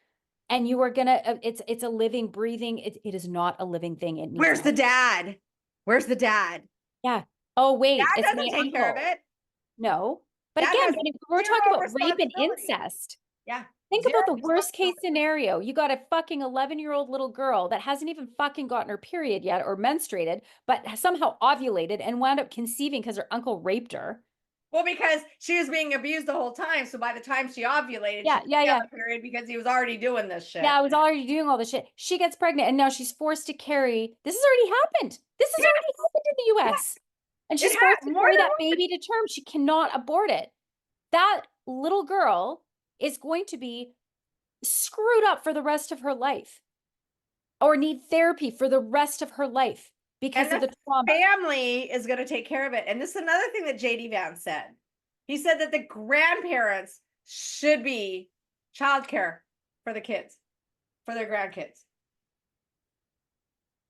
And you are gonna, it's a living, breathing, it is not a living thing. It needs Where's the help. dad? Where's the dad? Yeah. Oh, wait, Dad it's doesn't my take care of uncle. it. No. But Dad again, has when we're talking zero about rape and responsibility. incest, Yeah. think Zero about the worst case responsibility. scenario. You got a fucking 11-year-old little girl that hasn't even fucking gotten her period yet or menstruated, but somehow ovulated and wound up conceiving because her uncle raped her. Well, because she was being abused the whole time. So by the time she ovulated, Yeah, she didn't yeah, have yeah. a period because he was already doing this shit. Yeah, I was already doing all this shit. She gets pregnant and now she's forced to carry. This has already happened. This has already Yes. happened in the Yes. US. And It she's forced had to more carry than that baby to term. She cannot abort it. That little girl is going to be screwed up for the rest of her life or need therapy for the rest of her life and because of the the trauma. family is going to take care of it. And this is another thing that JD Vance said. He said that the grandparents should be childcare for the kids, for their grandkids.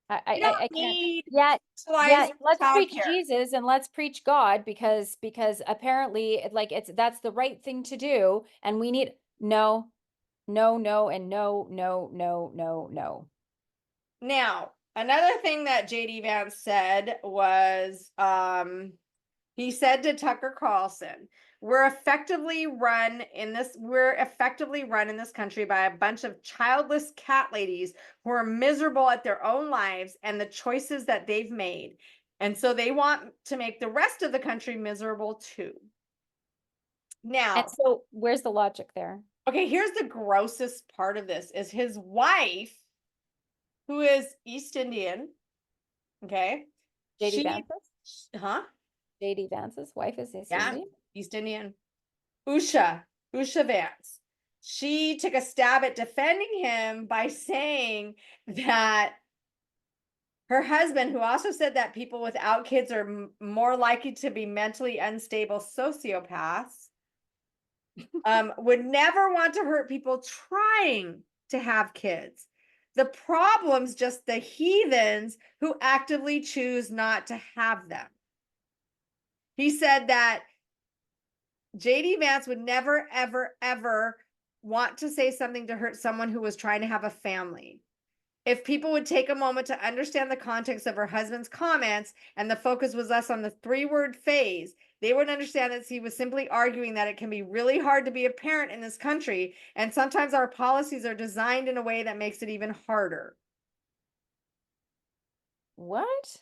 You don't I can't need yet. specialized Let's preach childcare. Jesus and let's preach God because apparently like that's the right thing to do and we need no, no, no, and no, no, no, no, no. Now, another thing that JD Vance said was he said to Tucker Carlson, we're effectively run in this country by a bunch of childless cat ladies who are miserable at their own lives and the choices that they've made. And so they want to make the rest of the country miserable too. Now, And so where's the logic there? okay, here's the grossest part of this is his wife, who is East Indian, okay? JD Vance's? Huh? JD Vance's wife is East Yeah, Indian? East Indian. Usha Vance. She took a stab at defending him by saying that her husband, who also said that people without kids are more likely to be mentally unstable sociopaths, would never want to hurt people trying to have kids. The problem's just the heathens who actively choose not to have them. He said that JD Vance would never, ever, ever want to say something to hurt someone who was trying to have a family. If people would take a moment to understand the context of her husband's comments and the focus was less on the 3-word phase, they would understand that he was simply arguing that it can be really hard to be a parent in this country, and sometimes our policies are designed in a way that makes it even harder. What?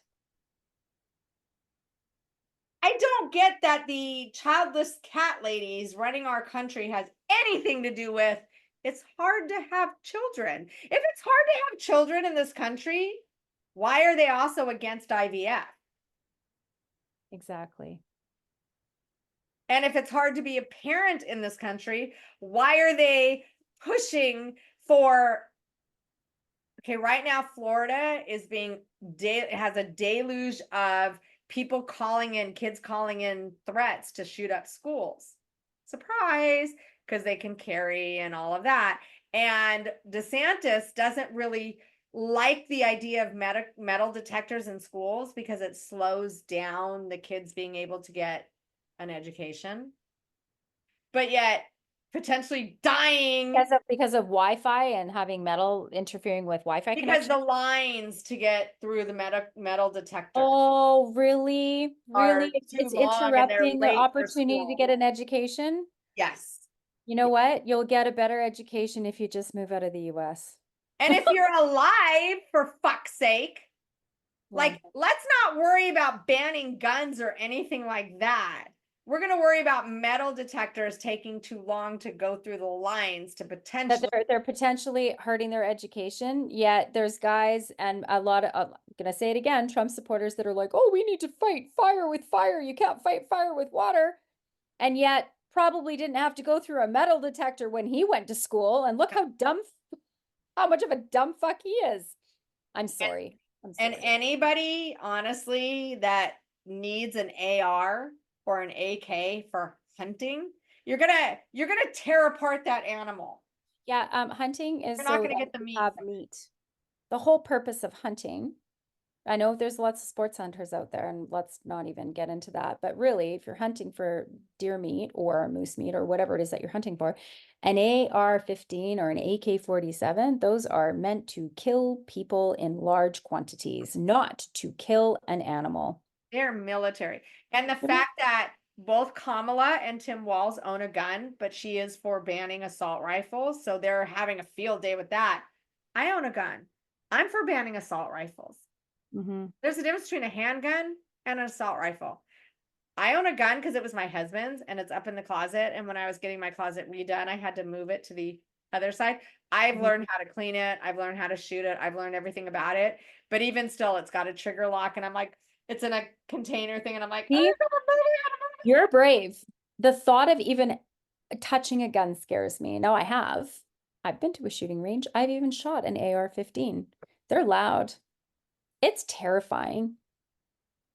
I don't get that the childless cat ladies running our country has anything to do with it's hard to have children. If it's hard to have children in this country, why are they also against IVF? Exactly. And if it's hard to be a parent in this country, why are they pushing for okay, right now Florida is has a deluge of people kids calling in threats to shoot up schools. Surprise, because they can carry and all of that. And DeSantis doesn't really like the idea of metal detectors in schools because it slows down the kids being able to get an education. But yet potentially dying because of Wi-Fi and having metal interfering with Wi-Fi because connection. the lines to get through the metal detector Oh, really? are Really? too It's long and they're interrupting their late for opportunity to school. get an education? Yes. You know what? You'll get a better education if you just move out of the US. And if you're alive, for fuck's sake, Yeah. like, let's not worry about banning guns or anything like that. We're going to worry about metal detectors taking too long to go through the lines to That potentially. they're potentially hurting their education, yet there's guys and a lot of, I'm gonna say it again, Trump supporters that are like, oh, we need to fight fire with fire. You can't fight fire with water. And yet probably didn't have to go through a metal detector when he went to school. And look how much of a dumb fuck he is. I'm sorry. I'm And sorry. anybody, honestly, that needs an AR or an AK for hunting, you're gonna tear apart that animal. Yeah, hunting is You're not so gonna that get the you meat have from it. meat. The whole purpose of hunting, I know there's lots of sports hunters out there, and let's not even get into that. But really, if you're hunting for deer meat or moose meat or whatever it is that you're hunting for, an AR-15 or an AK-47, those are meant to kill people in large quantities, not to kill an animal. They're military. And the Mhm. fact that both Kamala and Tim Walz own a gun, but she is for banning assault rifles. So they're having a field day with that. I own a gun. I'm for banning assault rifles. There's a difference between a handgun and an assault rifle. I own a gun because it was my husband's and it's up in the closet. And when I was getting my closet redone, I had to move it to the other side. I've Mhm. learned how to clean it. I've learned how to shoot it. I've learned everything about it. But even still, it's got a trigger lock. And I'm like, it's in a container thing. And I'm like, See, you're brave. The thought of even touching a gun scares me. Now I have. I've been to a shooting range. I've even shot an AR-15. They're loud. It's terrifying.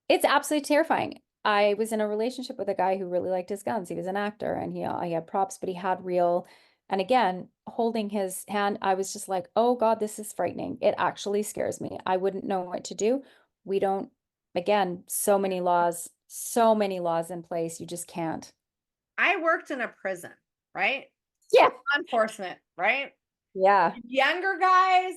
It's absolutely terrifying. I was in a relationship with a guy who really liked his guns. He was an actor and he had props, but he had real. And again, holding his hand, I was just like, oh God, this is frightening. It actually scares me. I wouldn't know what to do. We don't, again, so many laws in place. You just can't. I worked in a prison, right? Yeah. Law enforcement, right? Yeah. Younger guys,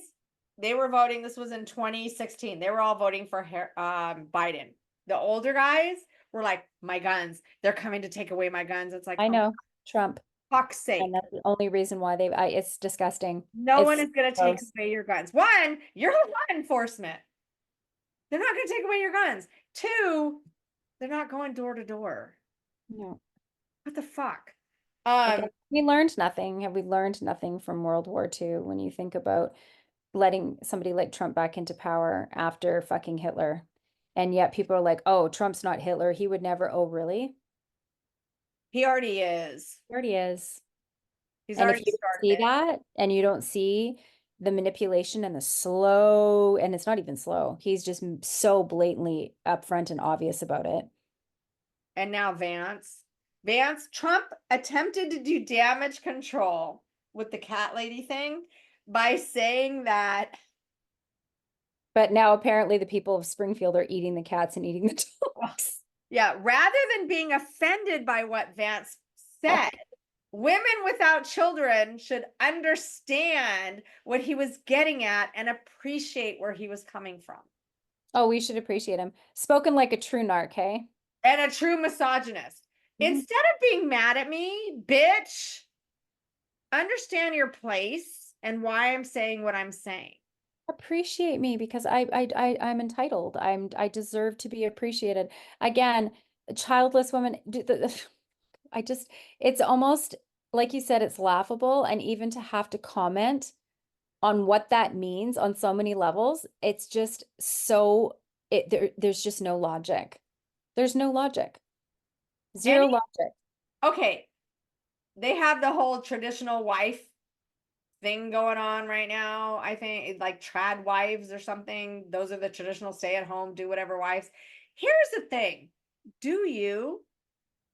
they were voting. This was in 2016. They were all voting for Biden. The older guys were like, my guns. They're coming to take away my guns. It's like, I oh, know. Trump. fuck's And sake. that's the only reason why it's disgusting. No one It's is going to take gross. away your guns. One, you're law enforcement. They're not going to take away your guns. Two, they're not going door to door. No. What the fuck? Again, we learned nothing. Have we learned nothing from World War II when you think about letting somebody like Trump back into power after fucking Hitler? And yet people are like, oh, Trump's not Hitler. He would never. Oh, really? He already is. He already is. He's And if already you don't started see it. that and you don't see the manipulation and the slow, and it's not even slow, he's just so blatantly upfront and obvious about it. And now Trump attempted to do damage control with the cat lady thing by saying that, But now apparently the people of Springfield are eating the cats and eating the dogs. yeah, rather than being offended by what Vance said, women without children should understand what he was getting at and appreciate where he was coming from. Oh, we should appreciate him. Spoken like a true narc, hey? And a true misogynist. Instead of being mad at me, bitch, understand your place and why I'm saying what I'm saying. Appreciate me because I'm entitled. I deserve to be appreciated. Again, childless women, I just, it's almost like you said, it's laughable. And even to have to comment on what that means on so many levels, it's just so there's just no logic. There's no logic. Zero Any logic. okay, they have the whole traditional wife thing going on right now. I think like trad wives or something. Those are the traditional stay at home, do whatever wives. Here's the thing. Do you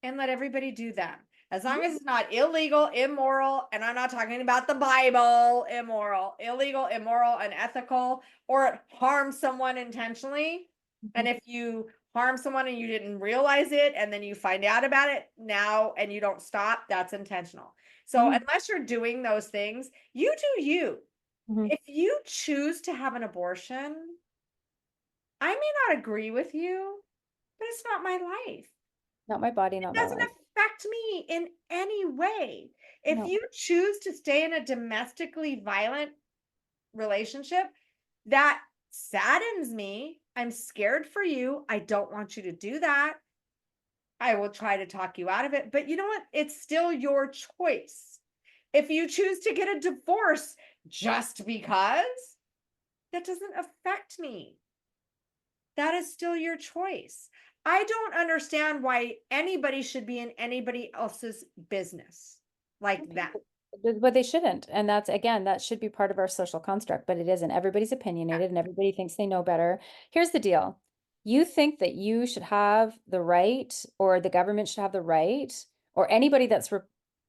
and let everybody do them. As long as it's not illegal, immoral, and I'm not talking about the Bible, immoral, illegal, immoral, unethical, or it harms someone intentionally. And if you harm someone and you didn't realize it, and then you find out about it now and you don't stop, that's intentional. So unless you're doing those things, you do you. Mhm. If you choose to have an abortion, I may not agree with you, but it's not my life. Not my body, It not my doesn't life. affect me in any way. If No. you choose to stay in a domestically violent relationship, that saddens me. I'm scared for you. I don't want you to do that. I will try to talk you out of it. But you know what? It's still your choice. If you choose to get a divorce just because, that doesn't affect me. That is still your choice. I don't understand why anybody should be in anybody else's business like that. But they shouldn't. And that's, again, that should be part of our social construct, but it isn't. Everybody's opinionated and everybody thinks they know better. Here's the deal. You think that you should have the right, or the government should have the right, or anybody that's,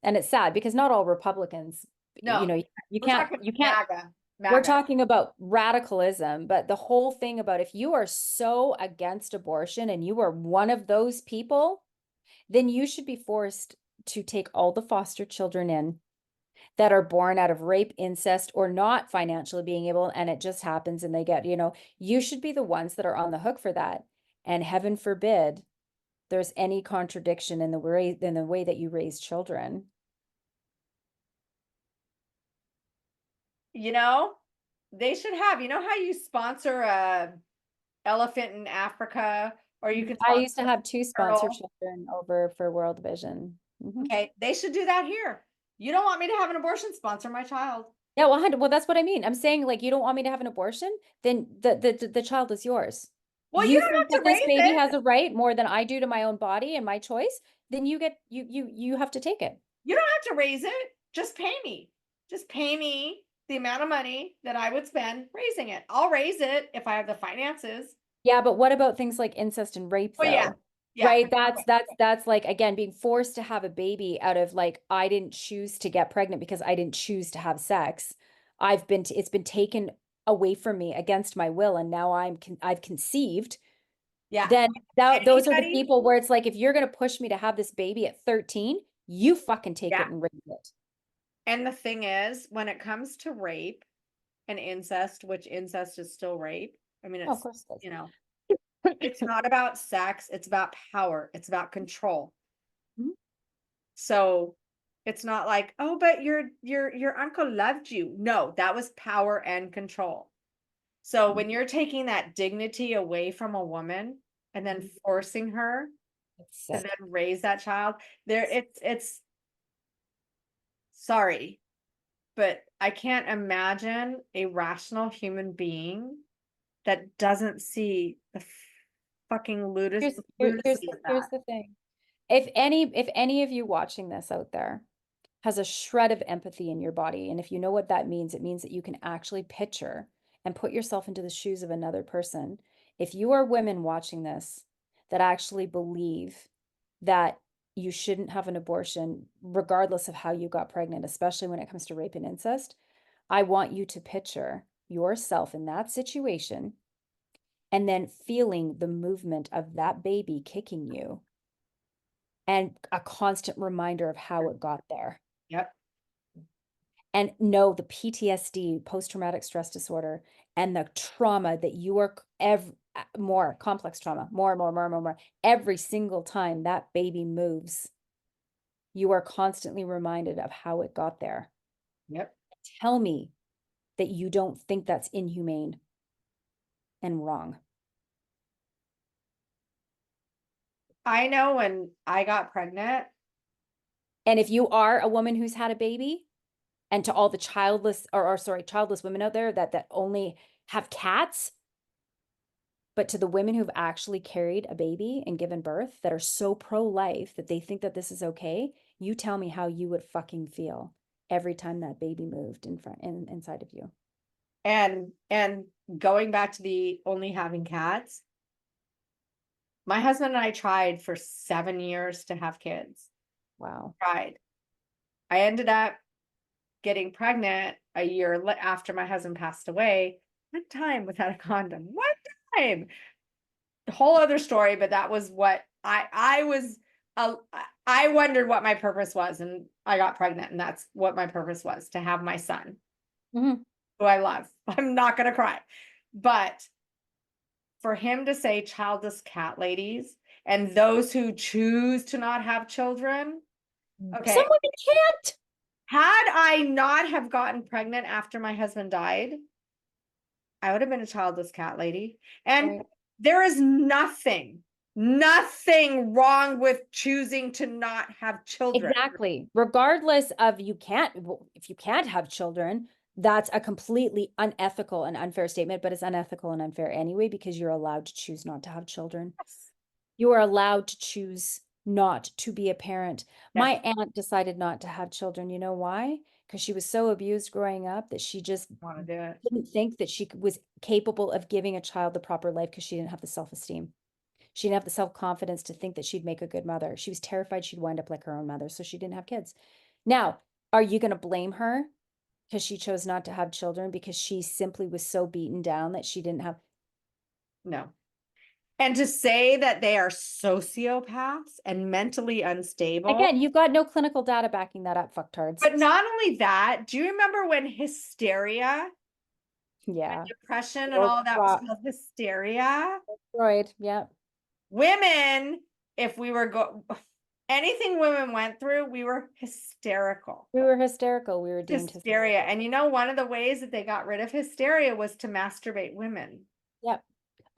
and it's sad because not all Republicans, No, you we're talking you can't, MAGA. we're MAGA. talking about radicalism, but the whole thing about if you are so against abortion and you are one of those people, then you should be forced to take all the foster children in that are born out of rape, incest, or not financially being able, and it just happens and they get, you should be the ones that are on the hook for that. And heaven forbid there's any contradiction in the way that you raise children. They should have, how you sponsor a elephant in Africa, or you can I sponsor used to have 2 a sponsor turtle. children over for World Vision. Okay, they should do that here. You don't want me to have an abortion, sponsor my child. Yeah, well, that's what I mean. I'm saying, like, you don't want me to have an abortion, then the child is yours. Well, you You don't think have that to this raise baby it. has a right more than I do to my own body and my choice, then you have to take it. You don't have to raise it. Just pay me. Just pay me the amount of money that I would spend raising it. I'll raise it if I have the finances. Yeah, but what about things like incest and rape, Oh yeah. though? Yeah. Right? That's like, again, being forced to have a baby out of, like, I didn't choose to get pregnant because I didn't choose to have sex. It's been taken away from me against my will, and now I've conceived. Yeah. Then those are the Anybody? people where it's like, if you're gonna push me to have this baby at 13, you fucking take Yeah. it and raise it. And the thing is, when it comes to rape and incest, which incest is still rape. I mean, Oh, of it's, course it it's does. not about sex, it's about power, it's about control. Mhm. So it's not like, oh, but your uncle loved you. No, that was power and control. So when you're taking that dignity away from a woman and then forcing her It's to sick. then raise that child, it's sorry, but I can't imagine a rational human being that doesn't see the fucking lunacy of Here's that. the thing. If any of you watching this out there has a shred of empathy in your body, and if you know what that means, it means that you can actually picture and put yourself into the shoes of another person. If you are women watching this that actually believe that you shouldn't have an abortion, regardless of how you got pregnant, especially when it comes to rape and incest, I want you to picture yourself in that situation and then feeling the movement of that baby kicking you and a constant reminder of how it got there. Yep. And know the PTSD, post-traumatic stress disorder, and the trauma that you are more complex trauma, more. Every single time that baby moves, you are constantly reminded of how it got there. Yep. Tell me that you don't think that's inhumane and wrong. I know when I got pregnant. And if you are a woman who's had a baby, and to all the childless women out there that only have cats, but to the women who've actually carried a baby and given birth that are so pro-life that they think that this is okay, you tell me how you would fucking feel every time that baby moved inside of you. And going back to the only having cats, my husband and I tried for 7 years to have kids. Wow. Tried. I ended up getting pregnant a year after my husband passed away. One time without a condom. One time. Whole other story, but that was what I was I wondered what my purpose was, and I got pregnant, and that's what my purpose was, to have my son, Mhm. who I love. I'm not gonna cry. But for him to say childless cat ladies and those who choose to not have children, Some okay, women can't. had I not have gotten pregnant after my husband died, I would have been a childless cat lady. And Right. there is nothing wrong with choosing to not have children. Exactly. Regardless of if you can't have children, that's a completely unethical and unfair statement, but it's unethical and unfair anyway because you're allowed to choose not to have children. Yes. You are allowed to choose not to be a parent. Yes. My aunt decided not to have children. You know why? Because she was so abused growing up that she just Want to do it. didn't think that she was capable of giving a child the proper life because she didn't have the self-esteem. She didn't have the self-confidence to think that she'd make a good mother. She was terrified she'd wind up like her own mother, so she didn't have kids. Now, are you going to blame her because she chose not to have children because she simply was so beaten down that she didn't have? No. And to say that they are sociopaths and mentally unstable. Again, you've got no clinical data backing that up, fucktards. But not only that, do you remember when hysteria Yeah. and depression and Or all that was called hysteria? Freud, yeah. Women, if we were anything women went through, we were hysterical. We were hysterical. We were deemed Hysteria. hysterical. And you know, one of the ways that they got rid of hysteria was to masturbate women. Yep.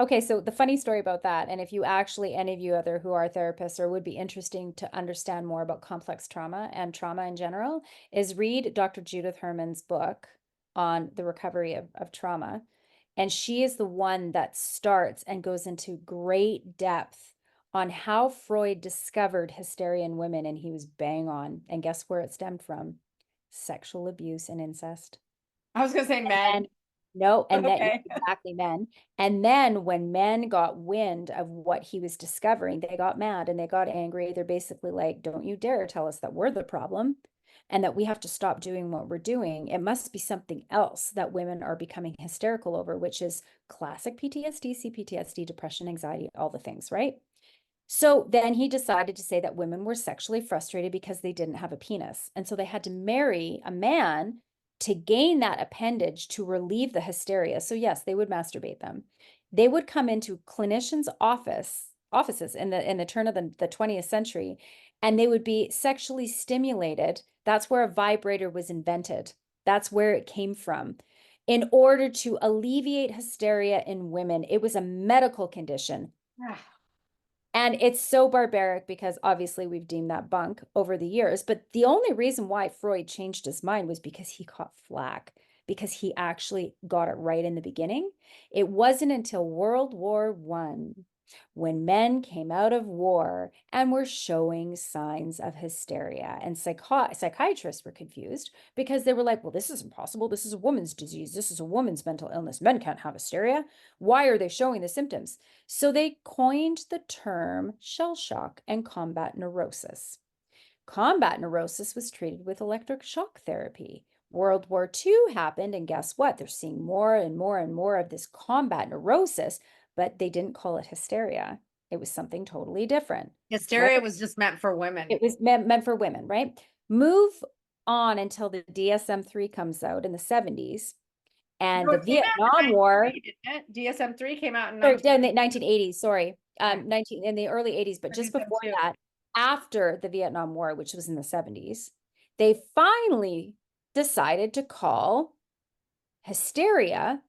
Okay, so the funny story about that, and if you actually, any of you other who are therapists or would be interesting to understand more about complex trauma and trauma in general, is read Dr. Judith Herman's book on the recovery of trauma. And she is the one that starts and goes into great depth on how Freud discovered hysteria in women, and he was bang on. And guess where it stemmed from? Sexual abuse and incest. I was gonna say men. And no, and that Okay. exactly men. And then when men got wind of what he was discovering, they got mad and they got angry. They're basically like, don't you dare tell us that we're the problem and that we have to stop doing what we're doing. It must be something else that women are becoming hysterical over, which is classic PTSD, CPTSD, depression, anxiety, all the things, right? So then he decided to say that women were sexually frustrated because they didn't have a penis. And so they had to marry a man to gain that appendage to relieve the hysteria. So yes, they would masturbate them. They would come into clinicians' offices in the turn of the 20th century, and they would be sexually stimulated. That's where a vibrator was invented. That's where it came from. In order to alleviate hysteria in women, it was a medical condition. And it's so barbaric because obviously we've deemed that bunk over the years. But the only reason why Freud changed his mind was because he caught flack, because he actually got it right in the beginning. It wasn't until World War I when men came out of war and were showing signs of hysteria. And psychiatrists were confused because they were like, well, this is impossible. This is a woman's disease. This is a woman's mental illness. Men can't have hysteria. Why are they showing the symptoms? So they coined the term shell shock and combat neurosis. Combat neurosis was treated with electric shock therapy. World War II happened, and guess what? They're seeing more and more and more of this combat neurosis, but they didn't call it hysteria. It was something totally different. Hysteria Right? was just meant for women. It was meant for women, right? Move on until the DSM-3 comes out in the 70s. And No, the it came out in Vietnam War, 1980, didn't it? DSM-3 came out in or in 19. the 1980s, sorry, 19 in the early 80s, but I just think so before too. that, after the Vietnam War, which was in the 70s, they finally decided to call hysteria.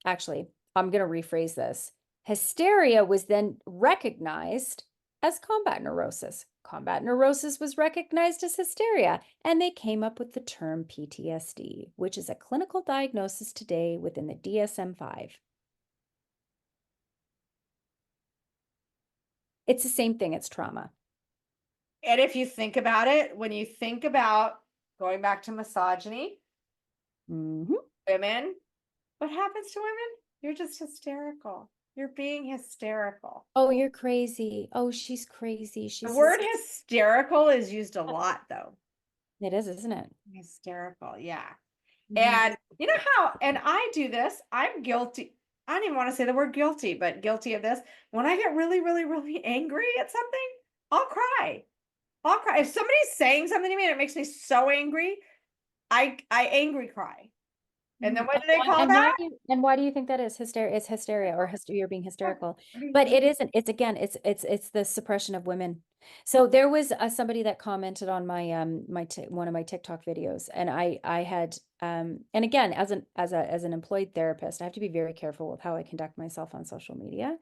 Actually, I'm going to rephrase this. Hysteria was then recognized as combat neurosis. Combat neurosis was recognized as hysteria, and they came up with the term PTSD, which is a clinical diagnosis today within the DSM-5. It's the same thing, it's trauma. And if you think about it, when you think about going back to misogyny, women, what happens to women? You're just hysterical. You're being hysterical. Oh, you're crazy. Oh, she's crazy. The She's word hysterical is used a lot, though. It is, isn't it? Hysterical, yeah. Mhm. And you know how, and I do this, I'm guilty. I don't even want to say the word guilty, but guilty of this. When I get really, really, really angry at something, I'll cry. I'll cry. If somebody's saying something to me and it makes me so angry, I angry cry. And then what do they call that? And why do you think that is? Hysteria, it's hysteria or you're being hysterical. What do you But think? it isn't. It's again, it's the suppression of women. So there was somebody that commented on my one of my TikTok videos, and I had and again, as an employed therapist, I have to be very careful with how I conduct myself on social media.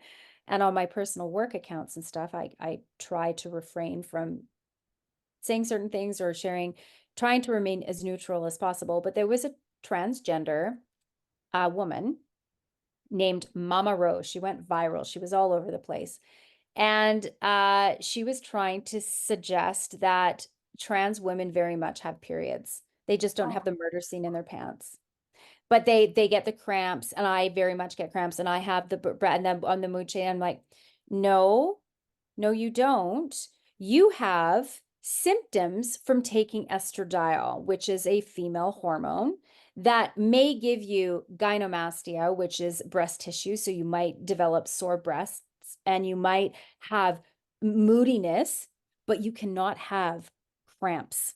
And on my personal work accounts and stuff, I try to refrain from saying certain things or sharing, trying to remain as neutral as possible. But there was a transgender woman named Mama Rose. She went viral. She was all over the place. And she was trying to suggest that trans women very much have periods. They just don't have the murder scene in their pants. But they get the cramps, and I very much get cramps, and I have the and then on the mood chain, I'm like, no, no, you don't. You have symptoms from taking estradiol, which is a female hormone that may give you gynecomastia, which is breast tissue. So you might develop sore breasts and you might have moodiness, but you cannot have cramps.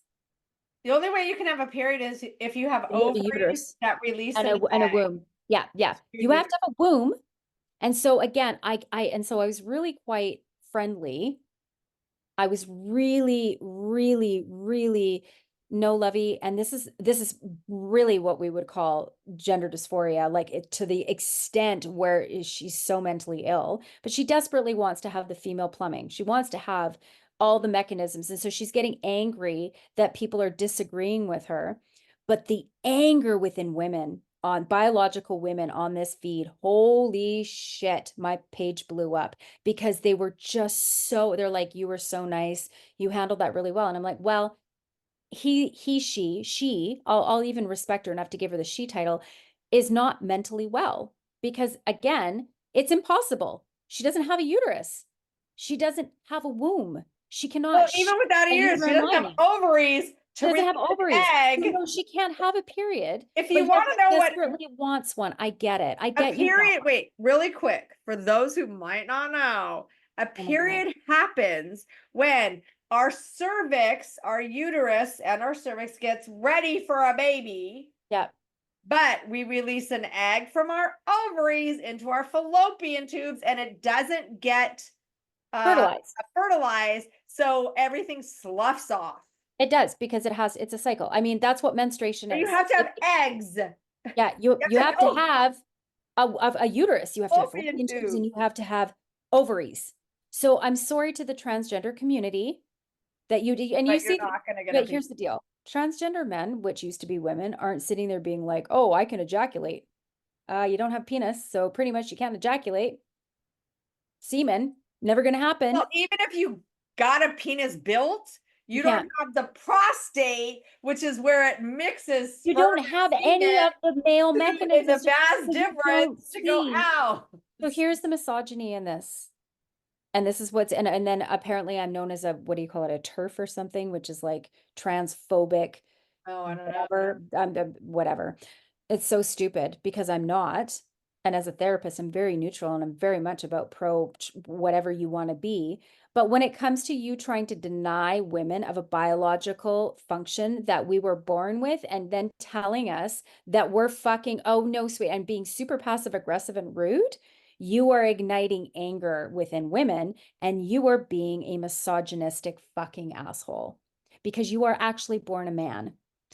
The only way you can have a period is if you have You have a ovaries uterus that release and an a egg. womb. Yeah, yeah. You have to have a womb. And so again, and so I was really quite friendly. I was really, really, really no lovey. And this is really what we would call gender dysphoria, like it, to the extent where she's so mentally ill, but she desperately wants to have the female plumbing. She wants to have all the mechanisms. And so she's getting angry that people are disagreeing with her. But the anger within women, on biological women on this feed, holy shit, my page blew up because they were just so, they're like, you were so nice, you handled that really well. And I'm like, well, she, I'll even respect her enough to give her the she title, is not mentally well because again, it's impossible. She doesn't have a uterus. She doesn't have a womb. She Well, cannot even without a a uterus, she uterine doesn't have lining. ovaries She to doesn't release have an ovaries. egg. So no, she can't have a period. If But you yet want to know what desperately wants one. I get it. I a get you. period, wait, really quick, for those who might not know, a Oh my God. period happens when our cervix, our uterus, and our cervix gets ready for a baby. Yeah. But we release an egg from our ovaries into our fallopian tubes, and it doesn't get Fertilized. fertilized, so everything sloughs off. It does because it's a cycle. I mean, that's what menstruation So you is. have to have eggs. Yeah, you have to have a uterus, you have to have Fallopian fallopian tubes, tube. and you have to have ovaries. So I'm sorry to the transgender community that you and you But you're see, not going to get a but baby. here's the deal. Transgender men, which used to be women, aren't sitting there being like, oh, I can ejaculate. You don't have penis, so pretty much you can't ejaculate. Semen, never gonna happen. Well, even if you got a penis built, you don't can't. have the prostate, which is where it mixes. You don't have any of the male It's mechanisms. a vast You don't difference to go see. out. So here's the misogyny in this. And this is what's and then apparently I'm known as a, what do you call it, a TERF or something, which is like transphobic, Oh, I don't know. whatever. Whatever. It's so stupid because I'm not. And as a therapist, I'm very neutral and I'm very much about pro whatever you want to be. But when it comes to you trying to deny women of a biological function that we were born with, and then telling us that we're fucking, oh no, sweet, and being super passive aggressive and rude, you are igniting anger within women and you are being a misogynistic fucking asshole because you are actually born a man.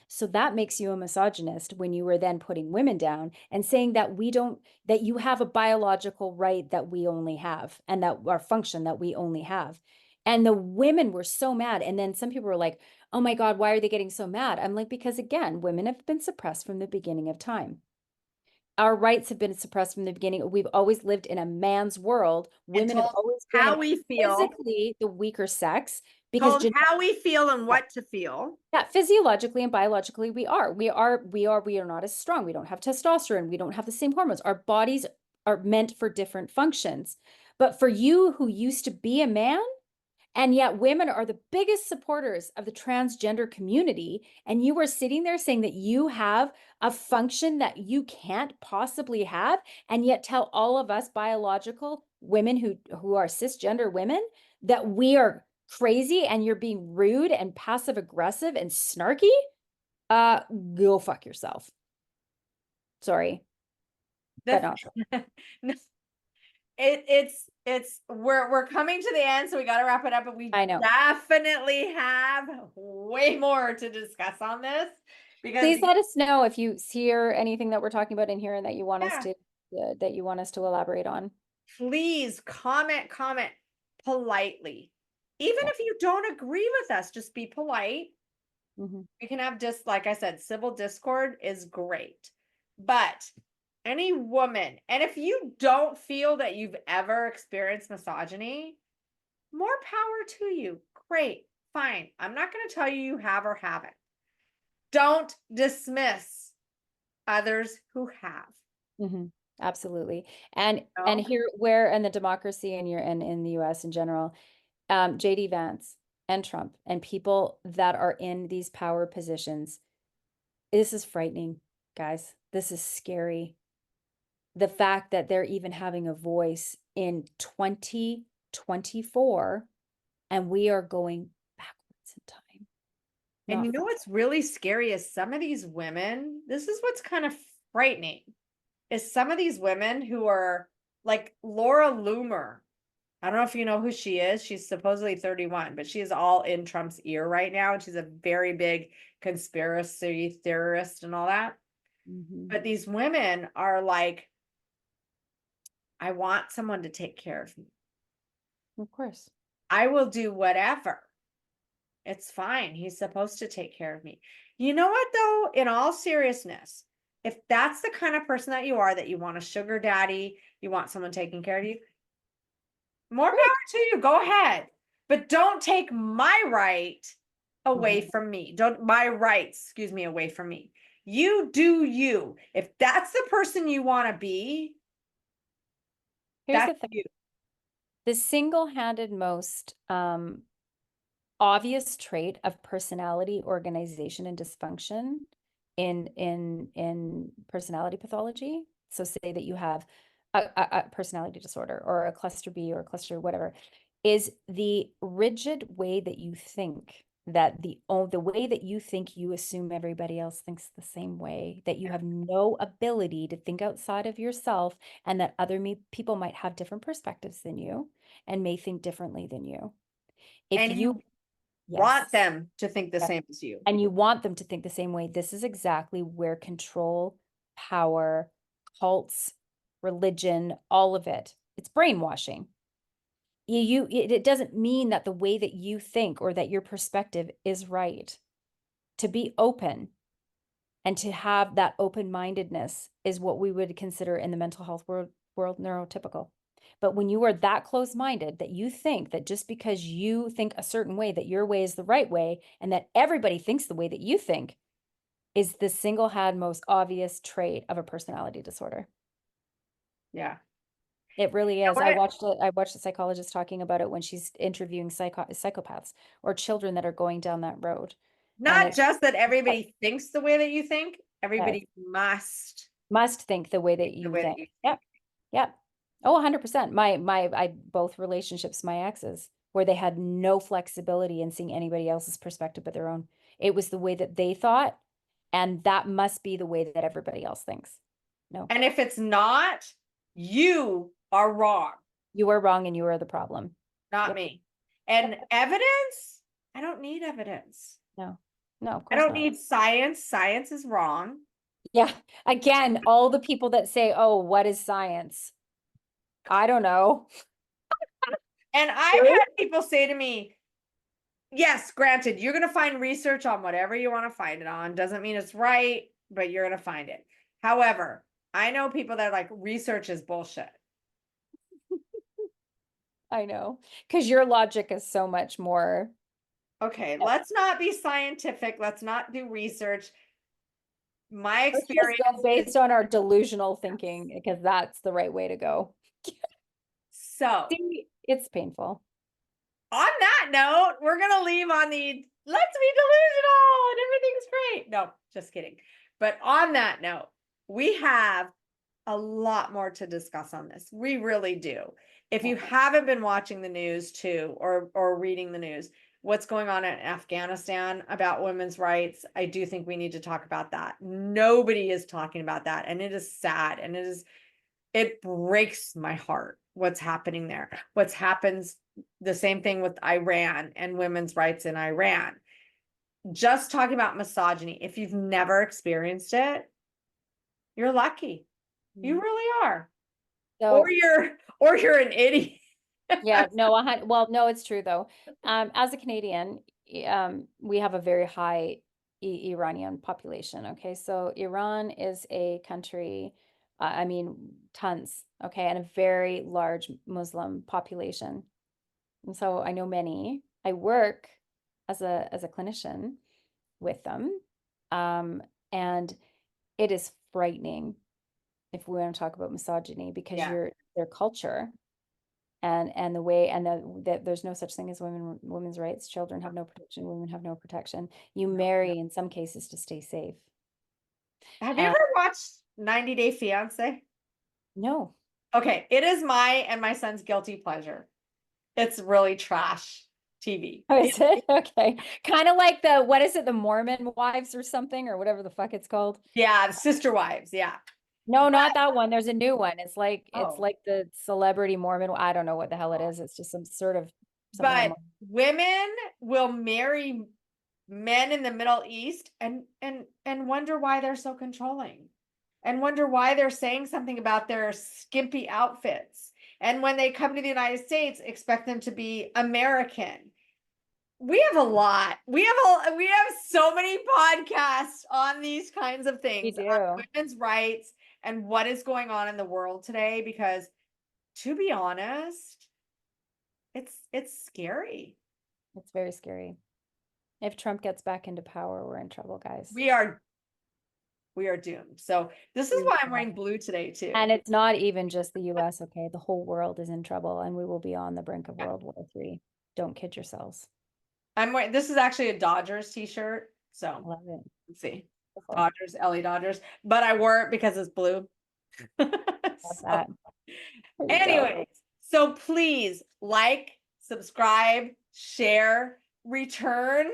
So that makes you a misogynist when you were then putting women down and saying that we don't, that you have a biological right that we only have and that our function that we only have. And the women were so mad. And then some people were like, oh my God, why are they getting so mad? I'm like, because again, women have been suppressed from the beginning of time. Our rights have been suppressed from the beginning. We've always lived in a man's world. Women have always How been we feel, physically the weaker sex because told how we feel and what to feel. yeah, physiologically and biologically we are not as strong. We don't have testosterone. We don't have the same hormones. Our bodies are meant for different functions. But for you who used to be a man, and yet women are the biggest supporters of the transgender community, and you are sitting there saying that you have a function that you can't possibly have, and yet tell all of us biological women who are cisgender women that we are crazy and you're being rude and passive aggressive and snarky, go fuck yourself. Sorry, but The, not. no, we're coming to the end, so we got to wrap it up, but we I know. definitely have way more to discuss on this because Please let us know if you hear anything that we're talking about in here and that you want us yeah, to that you want us to elaborate on. please comment politely. Even Yeah. if you don't agree with us, just be polite. Mm-hmm. We can have just, like I said, civil discord is great. But any woman, and if you don't feel that you've ever experienced misogyny, more power to you. Great, fine. I'm not going to tell you you have or haven't. Don't dismiss others who have. Mm-hmm. Absolutely. And No? here where in the democracy and in the US in general, JD Vance and Trump and people that are in these power positions, this is frightening, guys. This is scary. The fact that they're even having a voice in 2024 and we are going backwards in time. And you Not know what's really scary is some of these women, this is what's kind of frightening, is some of these women who are like Laura Loomer. I don't know if you know who she is. She's supposedly 31, but she is all in Trump's ear right now. And she's a very big conspiracy theorist and all that. Mhm. But these women are like, I want someone to take care of me. Of course. I will do whatever. It's fine. He's supposed to take care of me. You know what, though? In all seriousness, if that's the kind of person that you are, that you want a sugar daddy, you want someone taking care of you, more Great. power to you. Go ahead. But don't take my right away Mhm. from me. Don't my rights, excuse me, away from me. You do you. If that's the person you want to be, Here's the that's thing. you. The single-handed most obvious trait of personality organization and dysfunction in personality pathology. So say that you have a personality disorder or a cluster B or a cluster whatever, is the rigid way that you think, that the way that you think you assume everybody else thinks the same way, that you have no ability to think outside of yourself, and that other people might have different perspectives than you and may think differently than you. If And you you want Yes. them to think the Yes. same as you. And you want them to think the same way. This is exactly where control, power, cults, religion, all of it, it's brainwashing. It doesn't mean that the way that you think or that your perspective is right. To be open and to have that open-mindedness is what we would consider in the mental health world neurotypical. But when you are that close-minded that you think that just because you think a certain way, that your way is the right way, and that everybody thinks the way that you think, is the single-handed most obvious trait of a personality disorder. Yeah. It really You know is. what? I watched a psychologist talking about it when she's interviewing psychopaths or children that are going down that road. And Not just that everybody thinks the way that you think, yes, everybody must think the way that think the you way that think. you Yep. Yep. Oh, 100%. I both relationships, my exes, where they had no flexibility in seeing anybody else's perspective but their own. It was the way that they thought, and that must be the way that everybody else thinks. No, And if it's not, you are wrong, you are wrong and you are the problem. not Yep. me. And Yep. evidence, I don't need evidence. No, no, of I course don't not. need science. Science is wrong. Yeah. Again, all the people that say, oh, what is science? I don't know. And I've True. had people say to me, yes, granted, you're going to find research on whatever you want to find it on. Doesn't mean it's right, but you're going to find it. However, I know people that are like, research is bullshit. I know. Because your logic is so much more. Okay, let's not be scientific. Let's not do research. My Let's just experience go is based on our delusional thinking because that's the right way to go. so. See, it's painful. On that note, we're gonna leave on the let's be delusional and everything's great. No, just kidding. But on that note, we have a lot more to discuss on this. We really do. If you haven't been watching the news too, or reading the news, what's going on in Afghanistan about women's rights, I do think we need to talk about that. Nobody is talking about that, and it is sad, and it breaks my heart what's happening there. What's happens, the same thing with Iran and women's rights in Iran. Just talking about misogyny, if you've never experienced it, you're lucky. You really are. So Or you're an idiot. yeah, no, well, no, it's true though. As a Canadian, we have a very high Iranian population. Okay, so Iran is a country, I mean, tons. Okay, and a very large Muslim population. And so I know many. I work as a clinician with them, and it is frightening if we want to talk about misogyny because Yeah. their culture and the way and that there's no such thing as women's rights. Children have no protection. Women have no protection. You marry in some cases to stay safe. Have you And ever watched 90 Day Fiance? no, Okay, it is my and my son's guilty pleasure. It's really trash TV. oh, is it? Okay. Kind of like what is it, the Mormon wives or something or whatever the fuck it's called. Yeah, Sister Wives. Yeah. No, not that one. There's a new one. It's Oh. like the celebrity Mormon. I don't know what the hell it is. It's just some sort of something. But women will marry men in the Middle East and wonder why they're so controlling, and wonder why they're saying something about their skimpy outfits. And when they come to the United States, expect them to be American. We have a lot. We have so many podcasts on these kinds of We things, do. on women's rights and what is going on in the world today, because to be honest, it's scary. It's very scary. If Trump gets back into power, we're in trouble, guys. We are doomed. So this is why I'm wearing blue today too. And it's not even just the US, okay? The whole world is in trouble and we will be on the brink of World War III. Don't kid yourselves. I'm wearing, this is actually a Dodgers t-shirt. I So love it. let's see. Beautiful. Dodgers, LA Dodgers. But I wore it because it's blue. Love that. There you go. Anyways, so please like, subscribe, share, return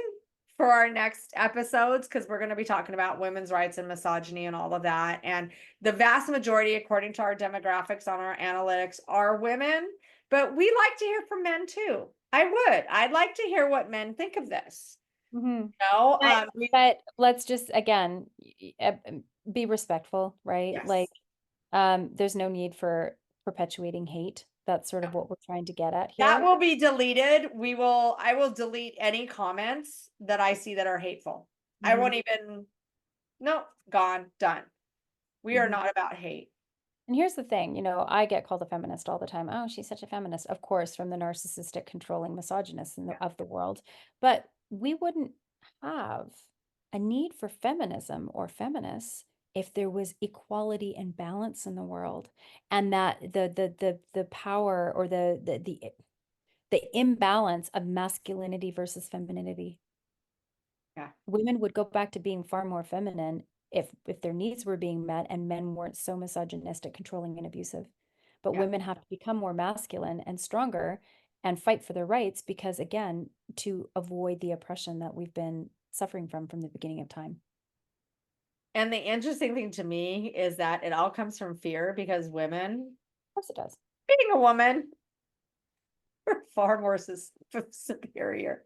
for our next episodes, because we're going to be talking about women's rights and misogyny and all of that. And the vast majority, according to our demographics on our analytics, are women, but we like to hear from men too. I'd like to hear what men think of this. Mhm. No, But let's just, again, be respectful, right? Yes. Like, there's no need for perpetuating hate. That's sort of what we're trying to get at here. that will be deleted. I will delete any comments that I see that are hateful. I won't even, no, gone, done. We are not about hate. And here's the thing, you know, I get called a feminist all the time. Oh, she's such a feminist, of course, from the narcissistic, controlling misogynists of the world. But we wouldn't have a need for feminism or feminists if there was equality and balance in the world, and that the power or the imbalance of masculinity versus femininity. Yeah. Women would go back to being far more feminine if their needs were being met and men weren't so misogynistic, controlling, and abusive. But women have to become more masculine and stronger and fight for their rights because, again, to avoid the oppression that we've been suffering from the beginning of time. And the interesting thing to me is that it all comes from fear, because women, Of course it does. being a woman, are far more superior.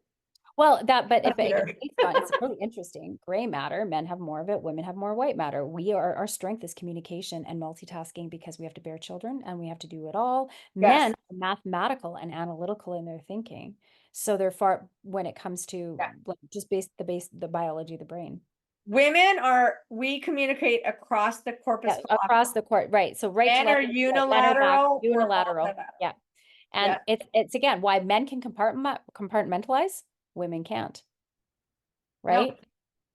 Well, it's really interesting. Gray matter, men have more of it, women have more white matter. Our strength is communication and multitasking because we have to bear children and we have to do it all. Men are mathematical and analytical in their thinking. So they're far when it comes to like just the biology of the brain. Women we communicate across the corpus. Across the court, right. So right Men to left, are unilateral. unilateral. Yeah. And it's again why men can compartmentalize, women can't. Right? No,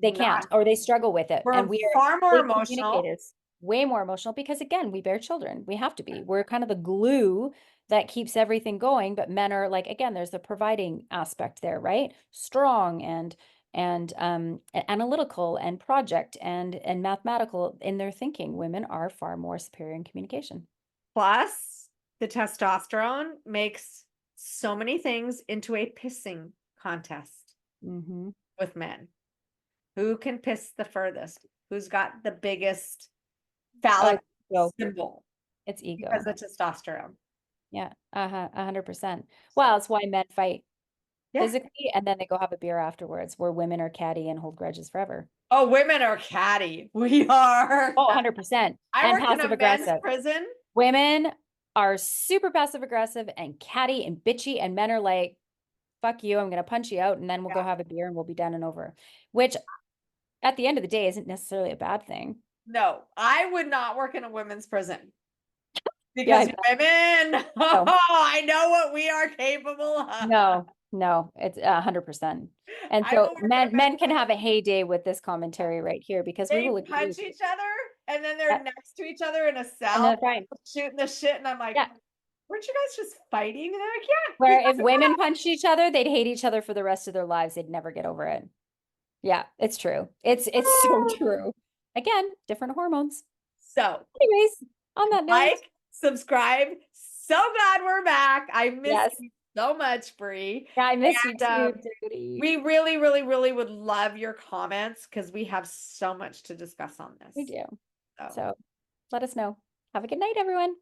they can't, or they struggle with it. And we are far more big emotional. communicators, way more emotional, because again, we bear children. We have to be. We're kind of the glue that keeps everything going. But men are like, again, there's the providing aspect there, right? Strong and analytical and project and mathematical in their thinking. Women are far more superior in communication. Plus, the testosterone makes so many things into a pissing contest with men. Who can piss the furthest? Who's got the biggest phallic symbol? It's ego. Because of testosterone. Yeah, 100%. Well, it's why men fight physically, and then they go have a beer afterwards, where women are catty and hold grudges forever. Oh, women are catty. We are. Oh, 100%. I And work in a passive men's aggressive. prison. Women are super passive aggressive and catty and bitchy, and men are like, fuck you, I'm gonna punch you out, and then we'll go have a beer and we'll be done and over. Which at the end of the day isn't necessarily a bad thing. No, I would not work in a women's prison. Because women, I know what we are capable of. No, it's 100%. And so men can have a heyday with this commentary right here, because they we will punch each other and then they're next to each other in a cell shooting the shit, and I'm like, weren't you guys just fighting? And they're like, yeah. Where if women punched each other, they'd hate each other for the rest of their lives. They'd never get over it. Yeah, it's true. It's so true. Again, different hormones. So anyways, on that note, like, subscribe. So glad we're back. I miss you so much, Bree. Yeah, I miss you too, Judy. We really, really, really would love your comments, because we have so much to discuss on this. We do. So let us know. Have a good night, everyone.